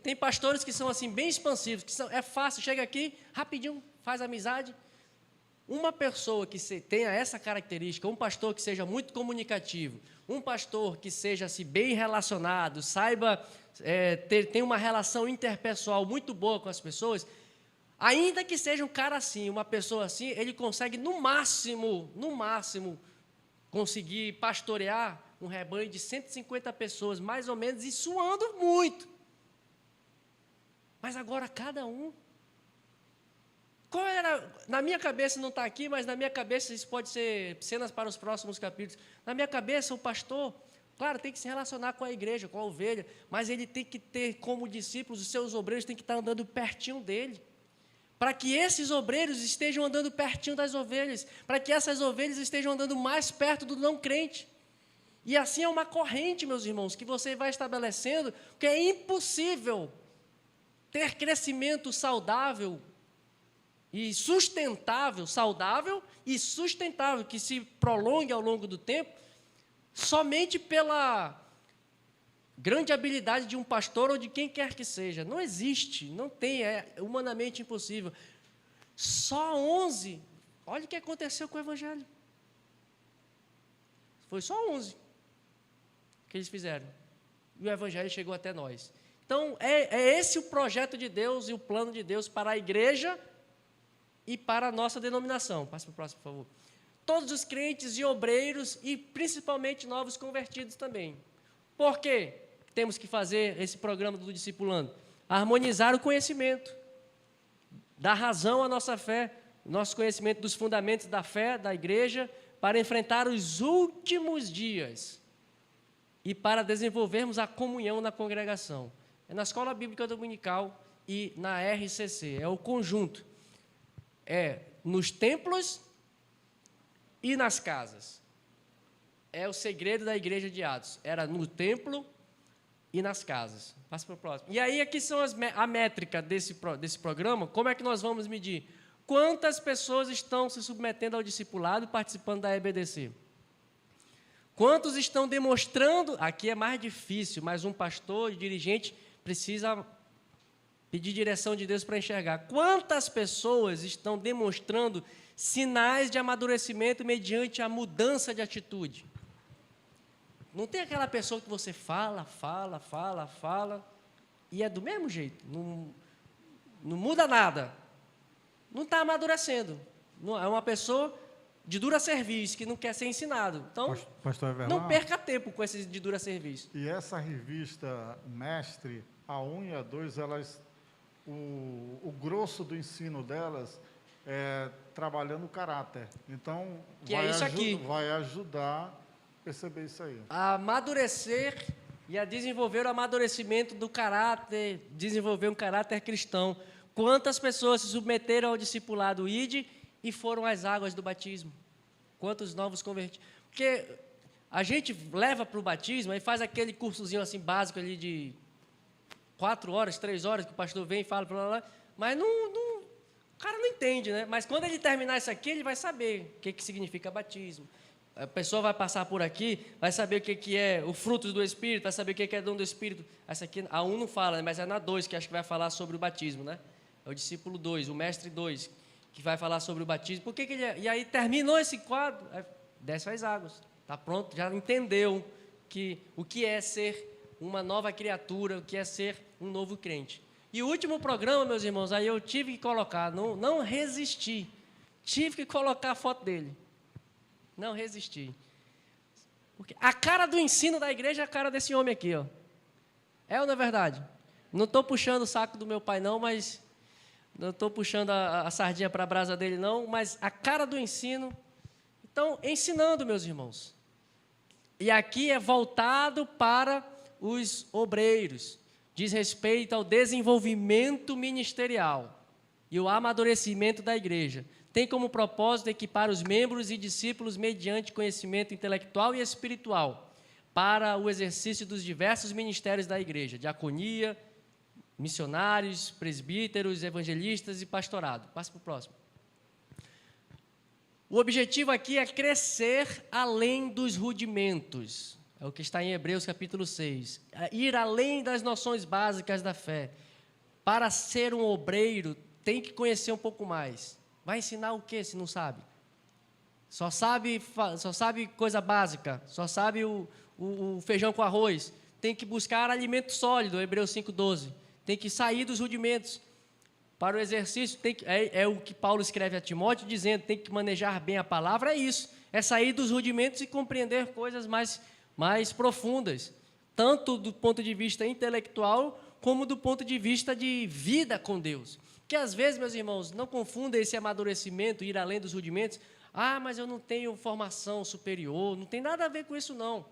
S1: Tem pastores que são assim bem expansivos, é fácil, chega aqui, rapidinho, faz amizade. Uma pessoa que tenha essa característica, um pastor que seja muito comunicativo, um pastor que seja assim, bem relacionado, saiba ter uma relação interpessoal muito boa com as pessoas, ainda que seja um cara assim, uma pessoa assim, ele consegue no máximo, conseguir pastorear um rebanho de 150 pessoas, mais ou menos, e suando muito. Mas agora cada um. Qual era, na minha cabeça não está aqui, mas na minha cabeça isso pode ser cenas para os próximos capítulos. Na minha cabeça, o pastor, claro, tem que se relacionar com a igreja, com a ovelha, mas ele tem que ter como discípulos, os seus obreiros têm que estar andando pertinho dele, para que esses obreiros estejam andando pertinho das ovelhas, para que essas ovelhas estejam andando mais perto do não crente. E assim é uma corrente, meus irmãos, que você vai estabelecendo, que é impossível ter crescimento saudável e sustentável, saudável e sustentável, que se prolongue ao longo do tempo, somente pela grande habilidade de um pastor ou de quem quer que seja. Não existe, não tem, é humanamente impossível. Só 11, olha o que aconteceu com o Evangelho. Foi só 11 que eles fizeram. E o Evangelho chegou até nós. Então, é esse o projeto de Deus e o plano de Deus para a igreja e para a nossa denominação. Passe para o próximo, por favor. Todos os crentes e obreiros e principalmente novos convertidos também. Por quê? Temos que fazer esse programa do discipulando? Harmonizar o conhecimento, dar razão à nossa fé, nosso conhecimento dos fundamentos da fé, da igreja, para enfrentar os últimos dias e para desenvolvermos a comunhão na congregação. É na Escola Bíblica Dominical e na RCC, é o conjunto. É nos templos e nas casas. É o segredo da igreja de Atos. Era no templo e nas casas. Passa para o próximo. E aí, aqui são a métrica desse programa. Como é que nós vamos medir? Quantas pessoas estão se submetendo ao discipulado e participando da EBDC? Quantos estão demonstrando? Aqui é mais difícil, mas um pastor e dirigente precisa pedir direção de Deus para enxergar. Quantas pessoas estão demonstrando sinais de amadurecimento mediante a mudança de atitude? Não tem aquela pessoa que você fala, e é do mesmo jeito, não muda nada. Não está amadurecendo. Não, é uma pessoa de dura serviço, que não quer ser ensinado. Então,
S3: Pastor Everlan,
S1: não perca tempo com esse de dura serviço.
S3: E essa revista Mestre, a 1 e a 2, elas, o grosso do ensino delas é trabalhando o caráter. Então,
S1: que é isso aqui.
S3: Vai ajudar a perceber isso aí.
S1: A amadurecer e a desenvolver o amadurecimento do caráter, desenvolver um caráter cristão. Quantas pessoas se submeteram ao discipulado ID e foram às águas do batismo? Quantos novos convertidos? Porque a gente leva para o batismo e faz aquele cursozinho assim básico ali de 4 horas, 3 horas, que o pastor vem e fala, blá, blá, blá, mas o cara não entende, né? Mas quando ele terminar isso aqui, ele vai saber o que significa batismo. A pessoa vai passar por aqui, vai saber o que é o fruto do Espírito, vai saber o que é dom do Espírito. Essa aqui, a 1 não fala, né? Mas é na 2 que acho que vai falar sobre o batismo, né? É o discípulo 2, o mestre 2, que vai falar sobre o batismo. Por que ele é? E aí terminou esse quadro, desce às águas. Está pronto, já entendeu o que é ser uma nova criatura, o que é ser um novo crente. E o último programa, meus irmãos, aí eu tive que colocar, não resisti, tive que colocar a foto dele. Não resisti. Porque a cara do ensino da igreja é a cara desse homem aqui, ó. É ou não é verdade? Não estou puxando o saco do meu pai, não, mas... Não estou puxando a sardinha para a brasa dele, não, mas a cara do ensino. Então, ensinando, meus irmãos. E aqui é voltado para os obreiros. Diz respeito ao desenvolvimento ministerial e o amadurecimento da igreja. Tem como propósito equipar os membros e discípulos mediante conhecimento intelectual e espiritual para o exercício dos diversos ministérios da igreja, diaconia, missionários, presbíteros, evangelistas e pastorado. Passa para o próximo. O objetivo aqui é crescer além dos rudimentos. É o que está em Hebreus capítulo 6. É ir além das noções básicas da fé. Para ser um obreiro, tem que conhecer um pouco mais. Vai ensinar o quê se não sabe? Só sabe coisa básica, só sabe o feijão com arroz. Tem que buscar alimento sólido, Hebreus 5,12. Tem que sair dos rudimentos. Para o exercício, é o que Paulo escreve a Timóteo, dizendo, tem que manejar bem a palavra, é isso. É sair dos rudimentos e compreender coisas mais mais profundas, tanto do ponto de vista intelectual, como do ponto de vista de vida com Deus. Que às vezes, meus irmãos, não confunda esse amadurecimento, ir além dos rudimentos. Ah, mas eu não tenho formação superior, não tem nada a ver com isso, não.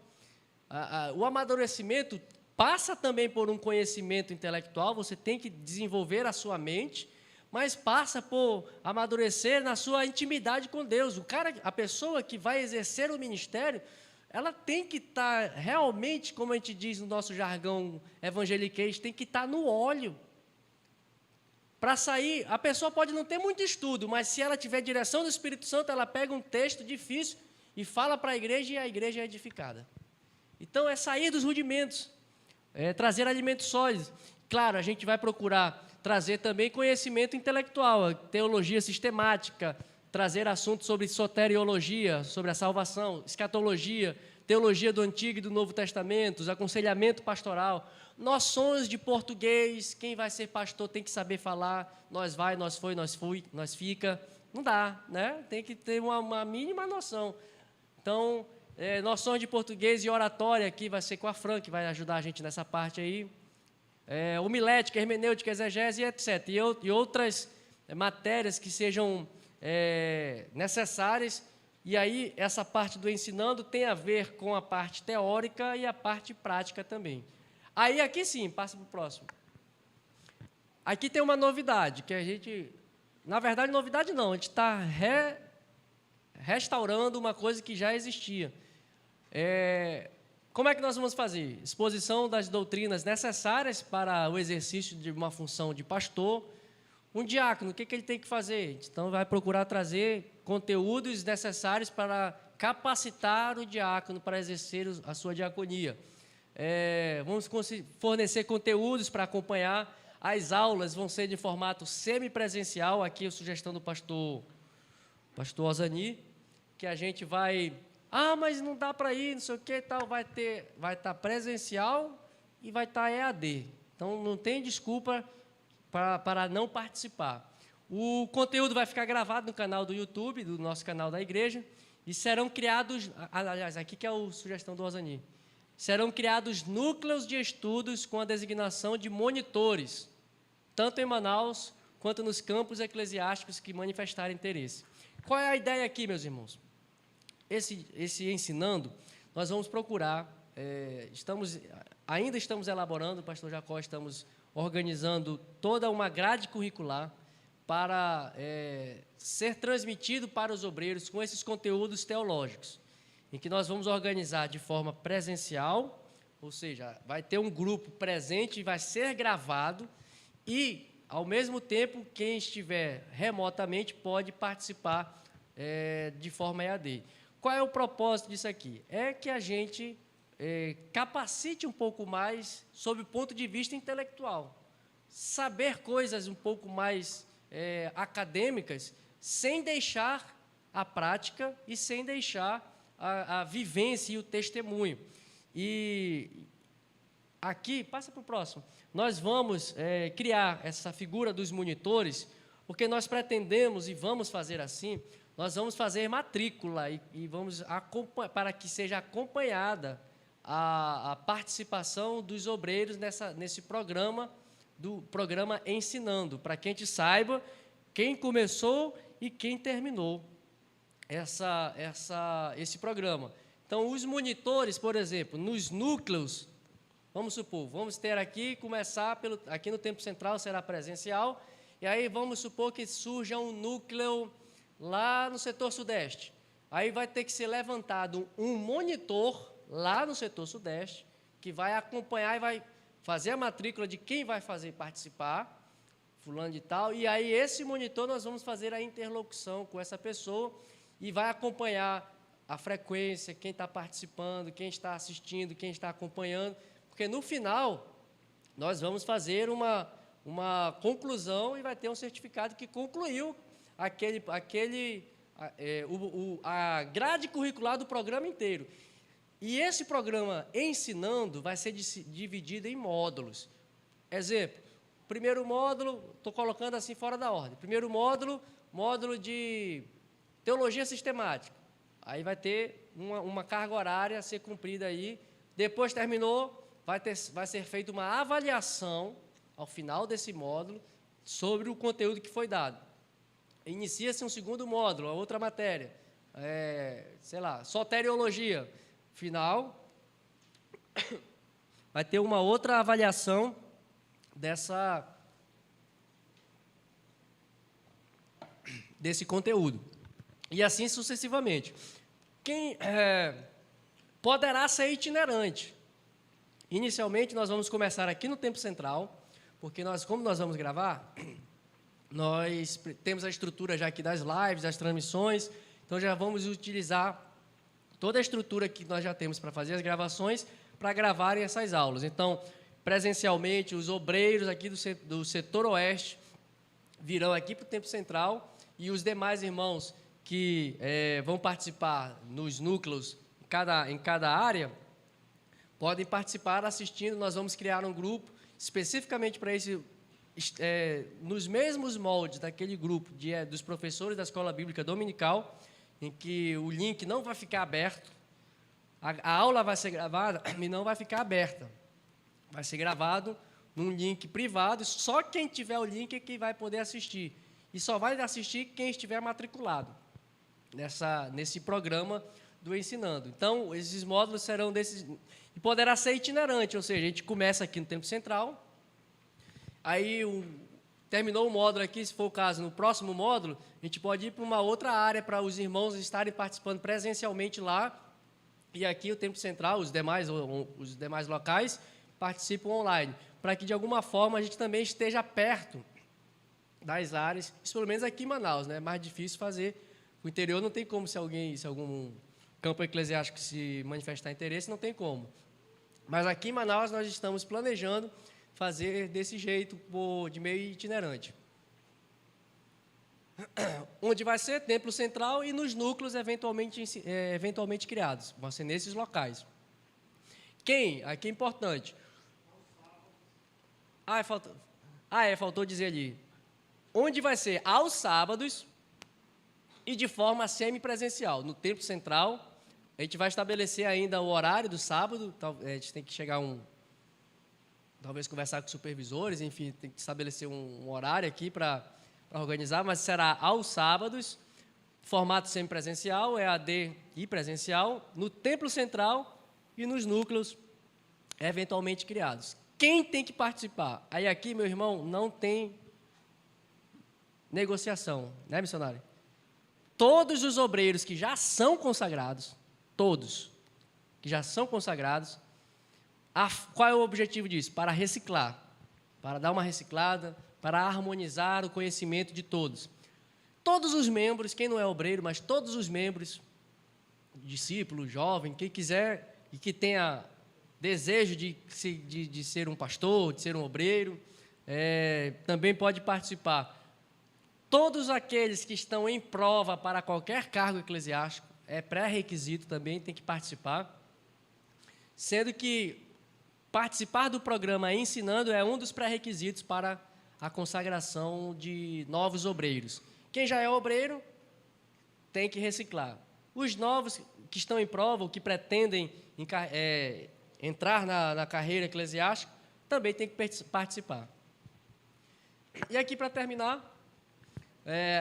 S1: O amadurecimento passa também por um conhecimento intelectual, você tem que desenvolver a sua mente, mas passa por amadurecer na sua intimidade com Deus. A pessoa que vai exercer o ministério, ela tem que estar realmente, como a gente diz no nosso jargão evangeliquez, tem que estar no óleo. Para sair, a pessoa pode não ter muito estudo, mas se ela tiver direção do Espírito Santo, ela pega um texto difícil e fala para a igreja e a igreja é edificada. Então, é sair dos rudimentos, é trazer alimentos sólidos. Claro, a gente vai procurar trazer também conhecimento intelectual, teologia sistemática, trazer assuntos sobre soteriologia, sobre a salvação, escatologia, teologia do Antigo e do Novo Testamento, aconselhamento pastoral, noções de português, quem vai ser pastor tem que saber falar, nós vai, nós foi, nós fui, nós fica, não dá, né? Tem que ter uma mínima noção. Então, noções de português e oratória aqui vai ser com a Fran, que vai ajudar a gente nessa parte aí, homilética, hermenêutica, exegese, etc. E outras matérias que sejam necessárias. E aí, essa parte do ensinando tem a ver com a parte teórica e a parte prática também. Aí, aqui sim, passa para o próximo. Aqui tem uma novidade, que a gente... Na verdade, novidade não, a gente está restaurando uma coisa que já existia. Como é que nós vamos fazer? Exposição das doutrinas necessárias para o exercício de uma função de pastor. Um diácono, o que ele tem que fazer? Então, vai procurar trazer conteúdos necessários para capacitar o diácono para exercer a sua diaconia. Vamos fornecer conteúdos para acompanhar. As aulas vão ser de formato semipresencial. Aqui a sugestão do pastor Ozani, que a gente vai... Ah, mas não dá para ir, não sei o que e tal. Vai estar presencial e vai estar EAD. Então, não tem desculpa para não participar. O conteúdo vai ficar gravado no canal do YouTube, do nosso canal da igreja, e serão criados, aliás, aqui que é a sugestão do Ozani, serão criados núcleos de estudos com a designação de monitores, tanto em Manaus quanto nos campos eclesiásticos que manifestarem interesse. Qual é a ideia aqui, meus irmãos? Esse ensinando, nós vamos procurar, ainda estamos elaborando, o pastor Jacó, estamos organizando toda uma grade curricular para ser transmitido para os obreiros com esses conteúdos teológicos, em que nós vamos organizar de forma presencial, ou seja, vai ter um grupo presente e vai ser gravado e, ao mesmo tempo, quem estiver remotamente pode participar de forma EAD. Qual é o propósito disso aqui? É que a gente capacite um pouco mais sob o ponto de vista intelectual. Saber coisas um pouco mais acadêmicas, sem deixar a prática e sem deixar a vivência e o testemunho. E aqui, passa para o próximo, nós vamos criar essa figura dos monitores, porque nós pretendemos e vamos fazer assim, nós vamos fazer matrícula e vamos para que seja acompanhada a participação dos obreiros nesse programa, do programa Ensinando, para que a gente saiba quem começou e quem terminou esse programa. Então, os monitores, por exemplo, nos núcleos, vamos supor, vamos ter aqui, começar aqui no Tempo Central será presencial, e aí vamos supor que surja um núcleo lá no setor sudeste. Aí vai ter que ser levantado um monitor lá no setor sudeste, que vai acompanhar e vai fazer a matrícula de quem vai participar, fulano de tal, e aí esse monitor nós vamos fazer a interlocução com essa pessoa e vai acompanhar a frequência, quem está participando, quem está assistindo, quem está acompanhando, porque no final nós vamos fazer uma conclusão e vai ter um certificado que concluiu a grade curricular do programa inteiro. E esse programa Ensinando vai ser dividido em módulos. Exemplo, primeiro módulo, estou colocando assim fora da ordem, primeiro módulo de teologia sistemática. Aí vai ter uma carga horária a ser cumprida aí. Depois terminou, vai ser feita uma avaliação, ao final desse módulo, sobre o conteúdo que foi dado. Inicia-se um segundo módulo, a outra matéria, sei lá, soteriologia. Final, vai ter uma outra avaliação desse conteúdo. E assim sucessivamente. Quem poderá ser itinerante. Inicialmente, nós vamos começar aqui no Tempo Central, porque como nós vamos gravar, nós temos a estrutura já aqui das lives, das transmissões, então já vamos utilizar toda a estrutura que nós já temos para fazer as gravações, para gravarem essas aulas. Então, presencialmente, os obreiros aqui do setor oeste virão aqui para o Tempo Central, e os demais irmãos que vão participar nos núcleos em cada área, podem participar assistindo. Nós vamos criar um grupo especificamente para esse, nos mesmos moldes daquele grupo dos professores da Escola Bíblica Dominical, em que o link não vai ficar aberto, a aula vai ser gravada e não vai ficar aberta. Vai ser gravado num link privado, só quem tiver o link é que vai poder assistir. E só vai assistir quem estiver matriculado nesse programa do Ensinando. Então, esses módulos serão desses... E poderá ser itinerante, ou seja, a gente começa aqui no Tempo Central, aí terminou o módulo aqui, se for o caso, no próximo módulo, a gente pode ir para uma outra área para os irmãos estarem participando presencialmente lá, e aqui o Tempo Central, os demais locais, participam online, para que, de alguma forma, a gente também esteja perto das áreas, isso pelo menos aqui em Manaus, né? É mais difícil fazer. O interior não tem como, se algum campo eclesiástico se manifestar interesse, não tem como. Mas aqui em Manaus nós estamos planejando fazer desse jeito, de meio itinerante. Onde vai ser Templo Central e nos núcleos eventualmente criados. Vão ser nesses locais. Aqui é importante. Faltou dizer ali. Onde vai ser aos sábados e de forma semipresencial. No Templo Central, a gente vai estabelecer ainda o horário do sábado, a gente tem que talvez conversar com os supervisores, enfim, tem que estabelecer um horário aqui para organizar, mas será aos sábados, formato semipresencial, EAD e presencial, no Templo Central e nos núcleos eventualmente criados. Quem tem que participar? Aí aqui, meu irmão, não tem negociação, né, missionário? Todos os obreiros que já são consagrados, todos que já são consagrados, qual é o objetivo disso? Para reciclar, para dar uma reciclada, para harmonizar o conhecimento de todos. Todos os membros, quem não é obreiro, mas todos os membros, discípulo, jovem, quem quiser e que tenha desejo de ser um pastor, de ser um obreiro, também pode participar. Todos aqueles que estão em prova para qualquer cargo eclesiástico, é pré-requisito também, tem que participar, sendo que participar do programa Ensinando é um dos pré-requisitos para a consagração de novos obreiros. Quem já é obreiro tem que reciclar. Os novos que estão em prova, ou que pretendem entrar na carreira eclesiástica, também tem que participar. E aqui, para terminar,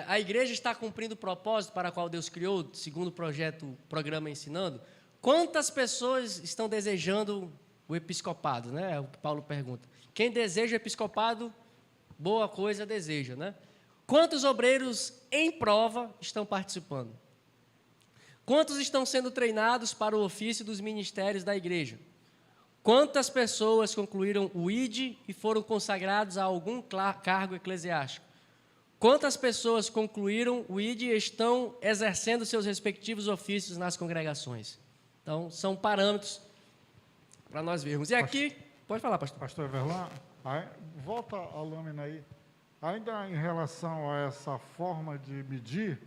S1: a igreja está cumprindo o propósito para o qual Deus criou, segundo o programa Ensinando. Quantas pessoas estão desejando o episcopado, né? É o que Paulo pergunta. Quem deseja o episcopado, boa coisa deseja, né? Quantos obreiros em prova estão participando? Quantos estão sendo treinados para o ofício dos ministérios da igreja? Quantas pessoas concluíram o ID e foram consagrados a algum cargo eclesiástico? Quantas pessoas concluíram o ID e estão exercendo seus respectivos ofícios nas congregações? Então, são parâmetros para nós vermos. E aqui, pode falar, pastor.
S3: Pastor Everlan, volta a lâmina aí. Ainda em relação a essa forma de medir,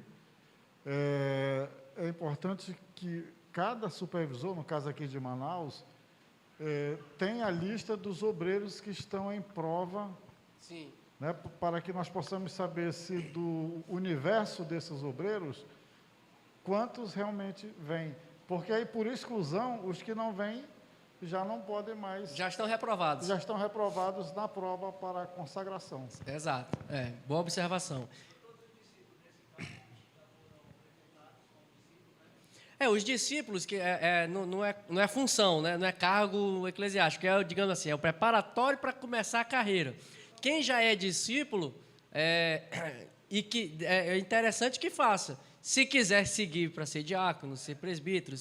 S3: é importante que cada supervisor, no caso aqui de Manaus, tenha a lista dos obreiros que estão em prova.
S1: Sim.
S3: Né, para que nós possamos saber se do universo desses obreiros, quantos realmente vêm. Porque aí, por exclusão, os que não vêm já não podem mais,
S1: Já estão reprovados.
S3: já estão reprovados na prova para a consagração.
S1: Exato. Boa observação. Os discípulos, que não é função, né? Não é cargo eclesiástico, digamos assim, é o preparatório para começar a carreira. Quem já é discípulo, e que é interessante que faça. Se quiser seguir para ser diácono, ser presbítero,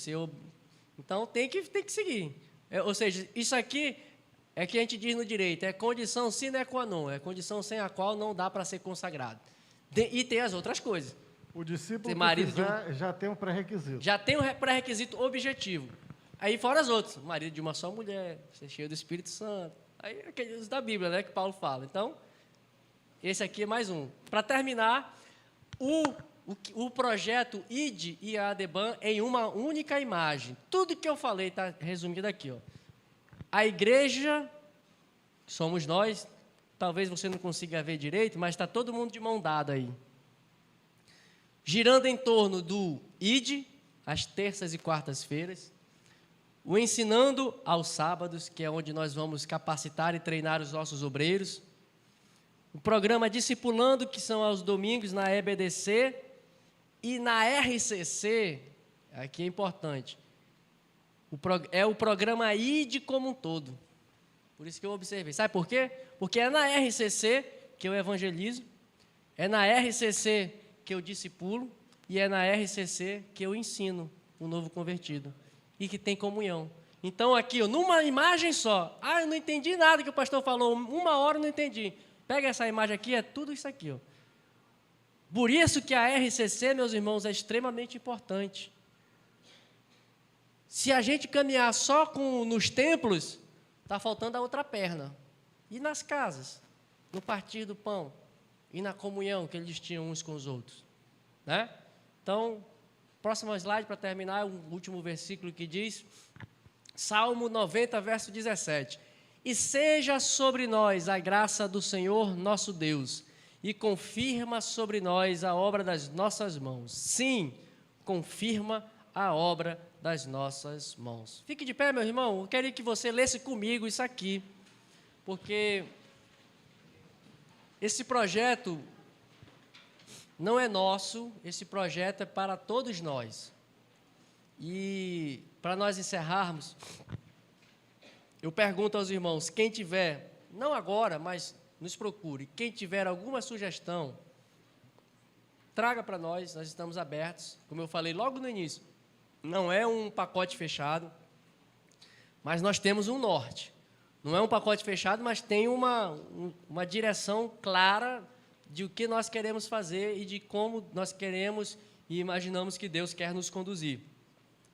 S1: então tem que seguir. Ou seja, isso aqui é que a gente diz no direito, é condição sine qua non, é condição sem a qual não dá para ser consagrado. E tem as outras coisas.
S3: O discípulo
S1: marido
S3: que quiser, já tem um pré-requisito.
S1: Já tem um pré-requisito objetivo. Aí fora as outras, marido de uma só mulher, ser cheio do Espírito Santo. Aí aqueles da Bíblia, né, que Paulo fala. Então, esse aqui é mais um. Para terminar, o projeto ID e a ADEBAN em uma única imagem. Tudo que eu falei está resumido aqui. Ó. A igreja, somos nós, talvez você não consiga ver direito, mas está todo mundo de mão dada aí. Girando em torno do ID, às terças e quartas-feiras, o ensinando aos sábados, que é onde nós vamos capacitar e treinar os nossos obreiros, o programa Discipulando, que são aos domingos na EBDC, e na RCC, aqui é importante, é o programa ID como um todo. Por isso que eu observei. Sabe por quê? Porque é na RCC que eu evangelizo, é na RCC que eu discipulo, e é na RCC que eu ensino o novo convertido, e que tem comunhão. Então, aqui, ó, numa imagem só, eu não entendi nada que o pastor falou, 1 hora eu não entendi. Pega essa imagem aqui, é tudo isso aqui, ó. Por isso que a RCC, meus irmãos, é extremamente importante. Se a gente caminhar só nos templos, está faltando a outra perna. E nas casas, no partir do pão, e na comunhão que eles tinham uns com os outros. Né? Então, próximo slide para terminar, o último versículo que diz, Salmo 90, verso 17. E seja sobre nós a graça do Senhor nosso Deus, e confirma sobre nós a obra das nossas mãos. Sim, confirma a obra das nossas mãos. Fique de pé, meu irmão. Eu queria que você lesse comigo isso aqui, porque esse projeto não é nosso, esse projeto é para todos nós. E para nós encerrarmos, eu pergunto aos irmãos, quem tiver, não agora, mas nos procure, quem tiver alguma sugestão, traga para nós estamos abertos, como eu falei logo no início, não é um pacote fechado, mas nós temos um norte. Não é um pacote fechado, mas tem uma direção clara de o que nós queremos fazer e de como nós queremos e imaginamos que Deus quer nos conduzir.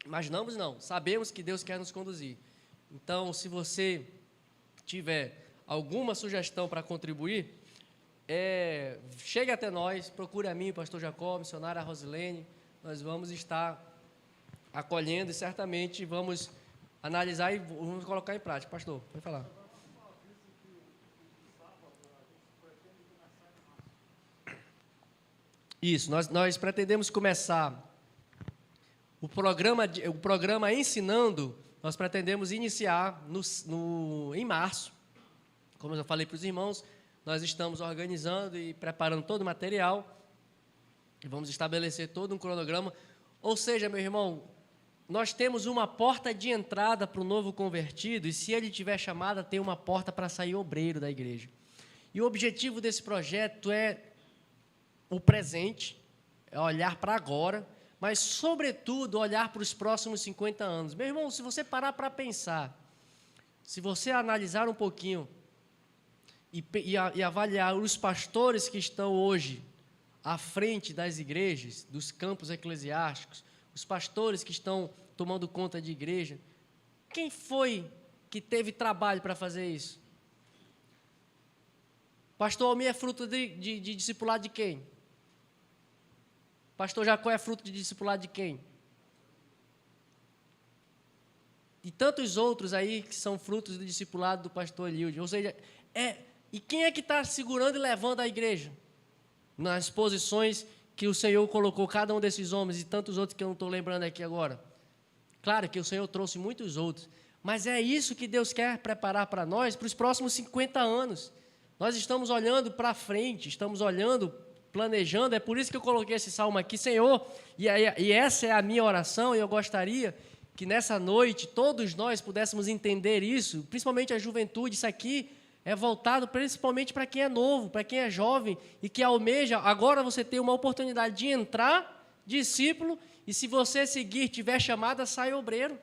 S1: Imaginamos não, sabemos que Deus quer nos conduzir. Então, se você tiver alguma sugestão para contribuir, chegue até nós, procure a mim, o pastor Jacó, a missionária Rosilene, nós vamos estar acolhendo e certamente vamos analisar e vamos colocar em prática. Pastor, pode falar. Isso, nós pretendemos começar o programa Ensinando, nós pretendemos iniciar em março. Como eu falei para os irmãos, nós estamos organizando e preparando todo o material, e vamos estabelecer todo um cronograma. Ou seja, meu irmão, nós temos uma porta de entrada para o novo convertido, e se ele tiver chamada, tem uma porta para sair obreiro da igreja. E o objetivo desse projeto é o presente, é olhar para agora, mas, sobretudo, olhar para os próximos 50 anos. Meu irmão, se você parar para pensar, se você analisar um pouquinho e avaliar os pastores que estão hoje à frente das igrejas, dos campos eclesiásticos, os pastores que estão tomando conta de igreja, quem foi que teve trabalho para fazer isso? Pastor Almir é fruto de discipulado de quem? Pastor Jacó é fruto de discipulado de quem? E tantos outros aí que são frutos do discipulado do pastor Eliud. Ou seja, e quem é que está segurando e levando a igreja? Nas posições que o Senhor colocou cada um desses homens e tantos outros que eu não estou lembrando aqui agora. Claro que o Senhor trouxe muitos outros, mas é isso que Deus quer preparar para nós para os próximos 50 anos. Nós estamos olhando para frente, estamos olhando, planejando, é por isso que eu coloquei esse salmo aqui, Senhor, e essa é a minha oração, e eu gostaria que nessa noite todos nós pudéssemos entender isso, principalmente a juventude. Isso aqui é voltado principalmente para quem é novo, para quem é jovem e que almeja. Agora você tem uma oportunidade de entrar discípulo, e se você seguir, tiver chamada, sai obreiro.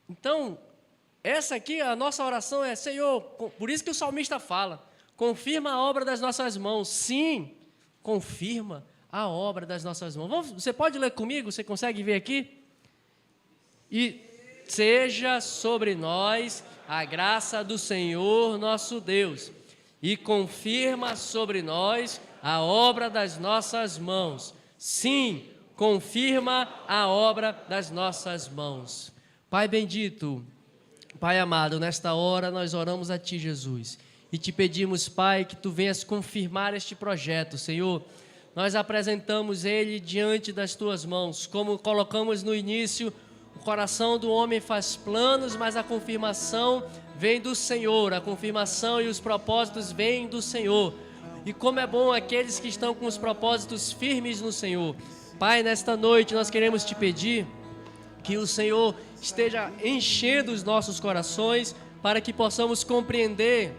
S1: Então, essa aqui, a nossa oração é: Senhor, por isso que o salmista fala, confirma a obra das nossas mãos. Sim, confirma a obra das nossas mãos. Você pode ler comigo? Você consegue ver aqui? E seja sobre nós a graça do Senhor nosso Deus, e confirma sobre nós a obra das nossas mãos. Sim, confirma a obra das nossas mãos. Pai bendito, Pai amado, nesta hora nós oramos a Ti, Jesus, e Te pedimos, Pai, que Tu venhas confirmar este projeto, Senhor. Nós apresentamos ele diante das Tuas mãos, como colocamos no início. O coração do homem faz planos, mas a confirmação vem do Senhor, a confirmação e os propósitos vêm do Senhor. E como é bom aqueles que estão com os propósitos firmes no Senhor. Pai, nesta noite nós queremos Te pedir que o Senhor esteja enchendo os nossos corações para que possamos compreender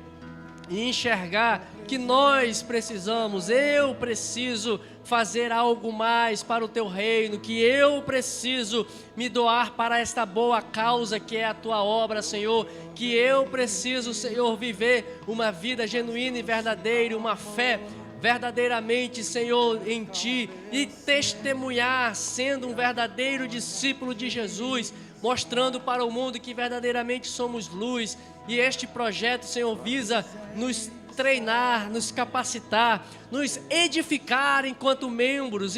S1: e enxergar que nós precisamos, eu preciso fazer algo mais para o Teu reino, que eu preciso me doar para esta boa causa que é a Tua obra, Senhor, que eu preciso, Senhor, viver uma vida genuína e verdadeira, uma fé verdadeiramente, Senhor, em Ti, e testemunhar sendo um verdadeiro discípulo de Jesus, mostrando para o mundo que verdadeiramente somos luz. E este projeto, Senhor, visa nos treinar, nos capacitar, nos edificar enquanto membros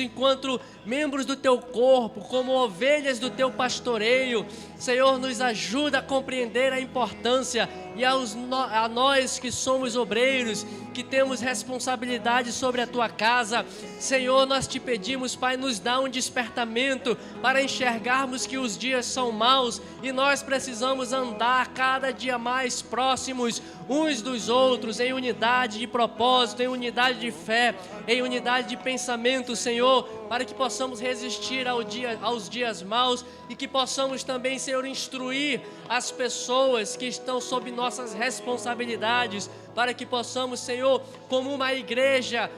S1: do Teu corpo, como ovelhas do Teu pastoreio. Senhor, nos ajuda a compreender a importância, e a nós que somos obreiros, que temos responsabilidade sobre a Tua casa, Senhor, nós Te pedimos, Pai, nos dá um despertamento para enxergarmos que os dias são maus e nós precisamos andar cada dia mais próximos uns dos outros, em unidade de propósito, em unidade de fé, em unidade de pensamento, Senhor, para que possamos resistir aos dias maus e que possamos também, Senhor, instruir as pessoas que estão sob nossas responsabilidades, para que possamos, Senhor, como uma igreja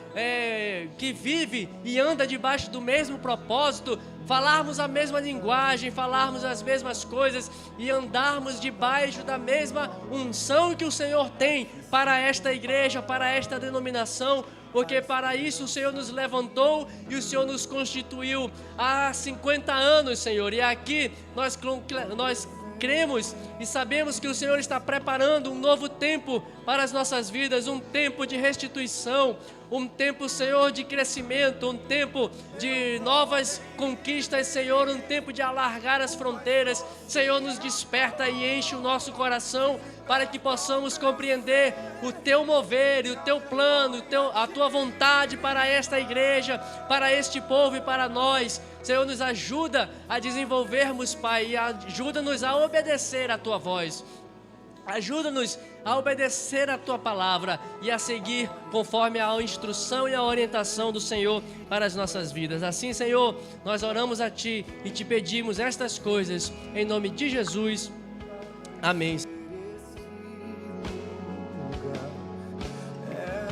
S1: que vive e anda debaixo do mesmo propósito, falarmos a mesma linguagem, falarmos as mesmas coisas e andarmos debaixo da mesma unção que o Senhor tem para esta igreja, para esta denominação, porque para isso o Senhor nos levantou e o Senhor nos constituiu há 50 anos, Senhor, e aqui nós cremos e sabemos que o Senhor está preparando um novo tempo para as nossas vidas, um tempo de restituição, um tempo, Senhor, de crescimento, um tempo de novas conquistas, Senhor, um tempo de alargar as fronteiras. Senhor, nos desperta e enche o nosso coração para que possamos compreender o Teu mover e o Teu plano, a Tua vontade para esta igreja, para este povo e para nós. Senhor, nos ajuda a desenvolvermos, Pai, e ajuda-nos a obedecer a Tua voz. Ajuda-nos a obedecer a Tua palavra e a seguir conforme a instrução e a orientação do Senhor para as nossas vidas. Assim, Senhor, nós oramos a Ti e Te pedimos estas coisas em nome de Jesus. Amém.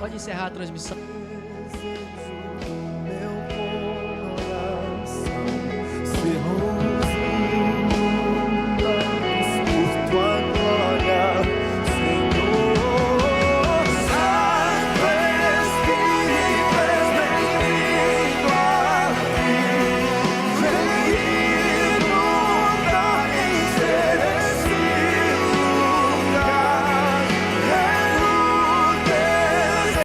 S1: Pode encerrar a transmissão.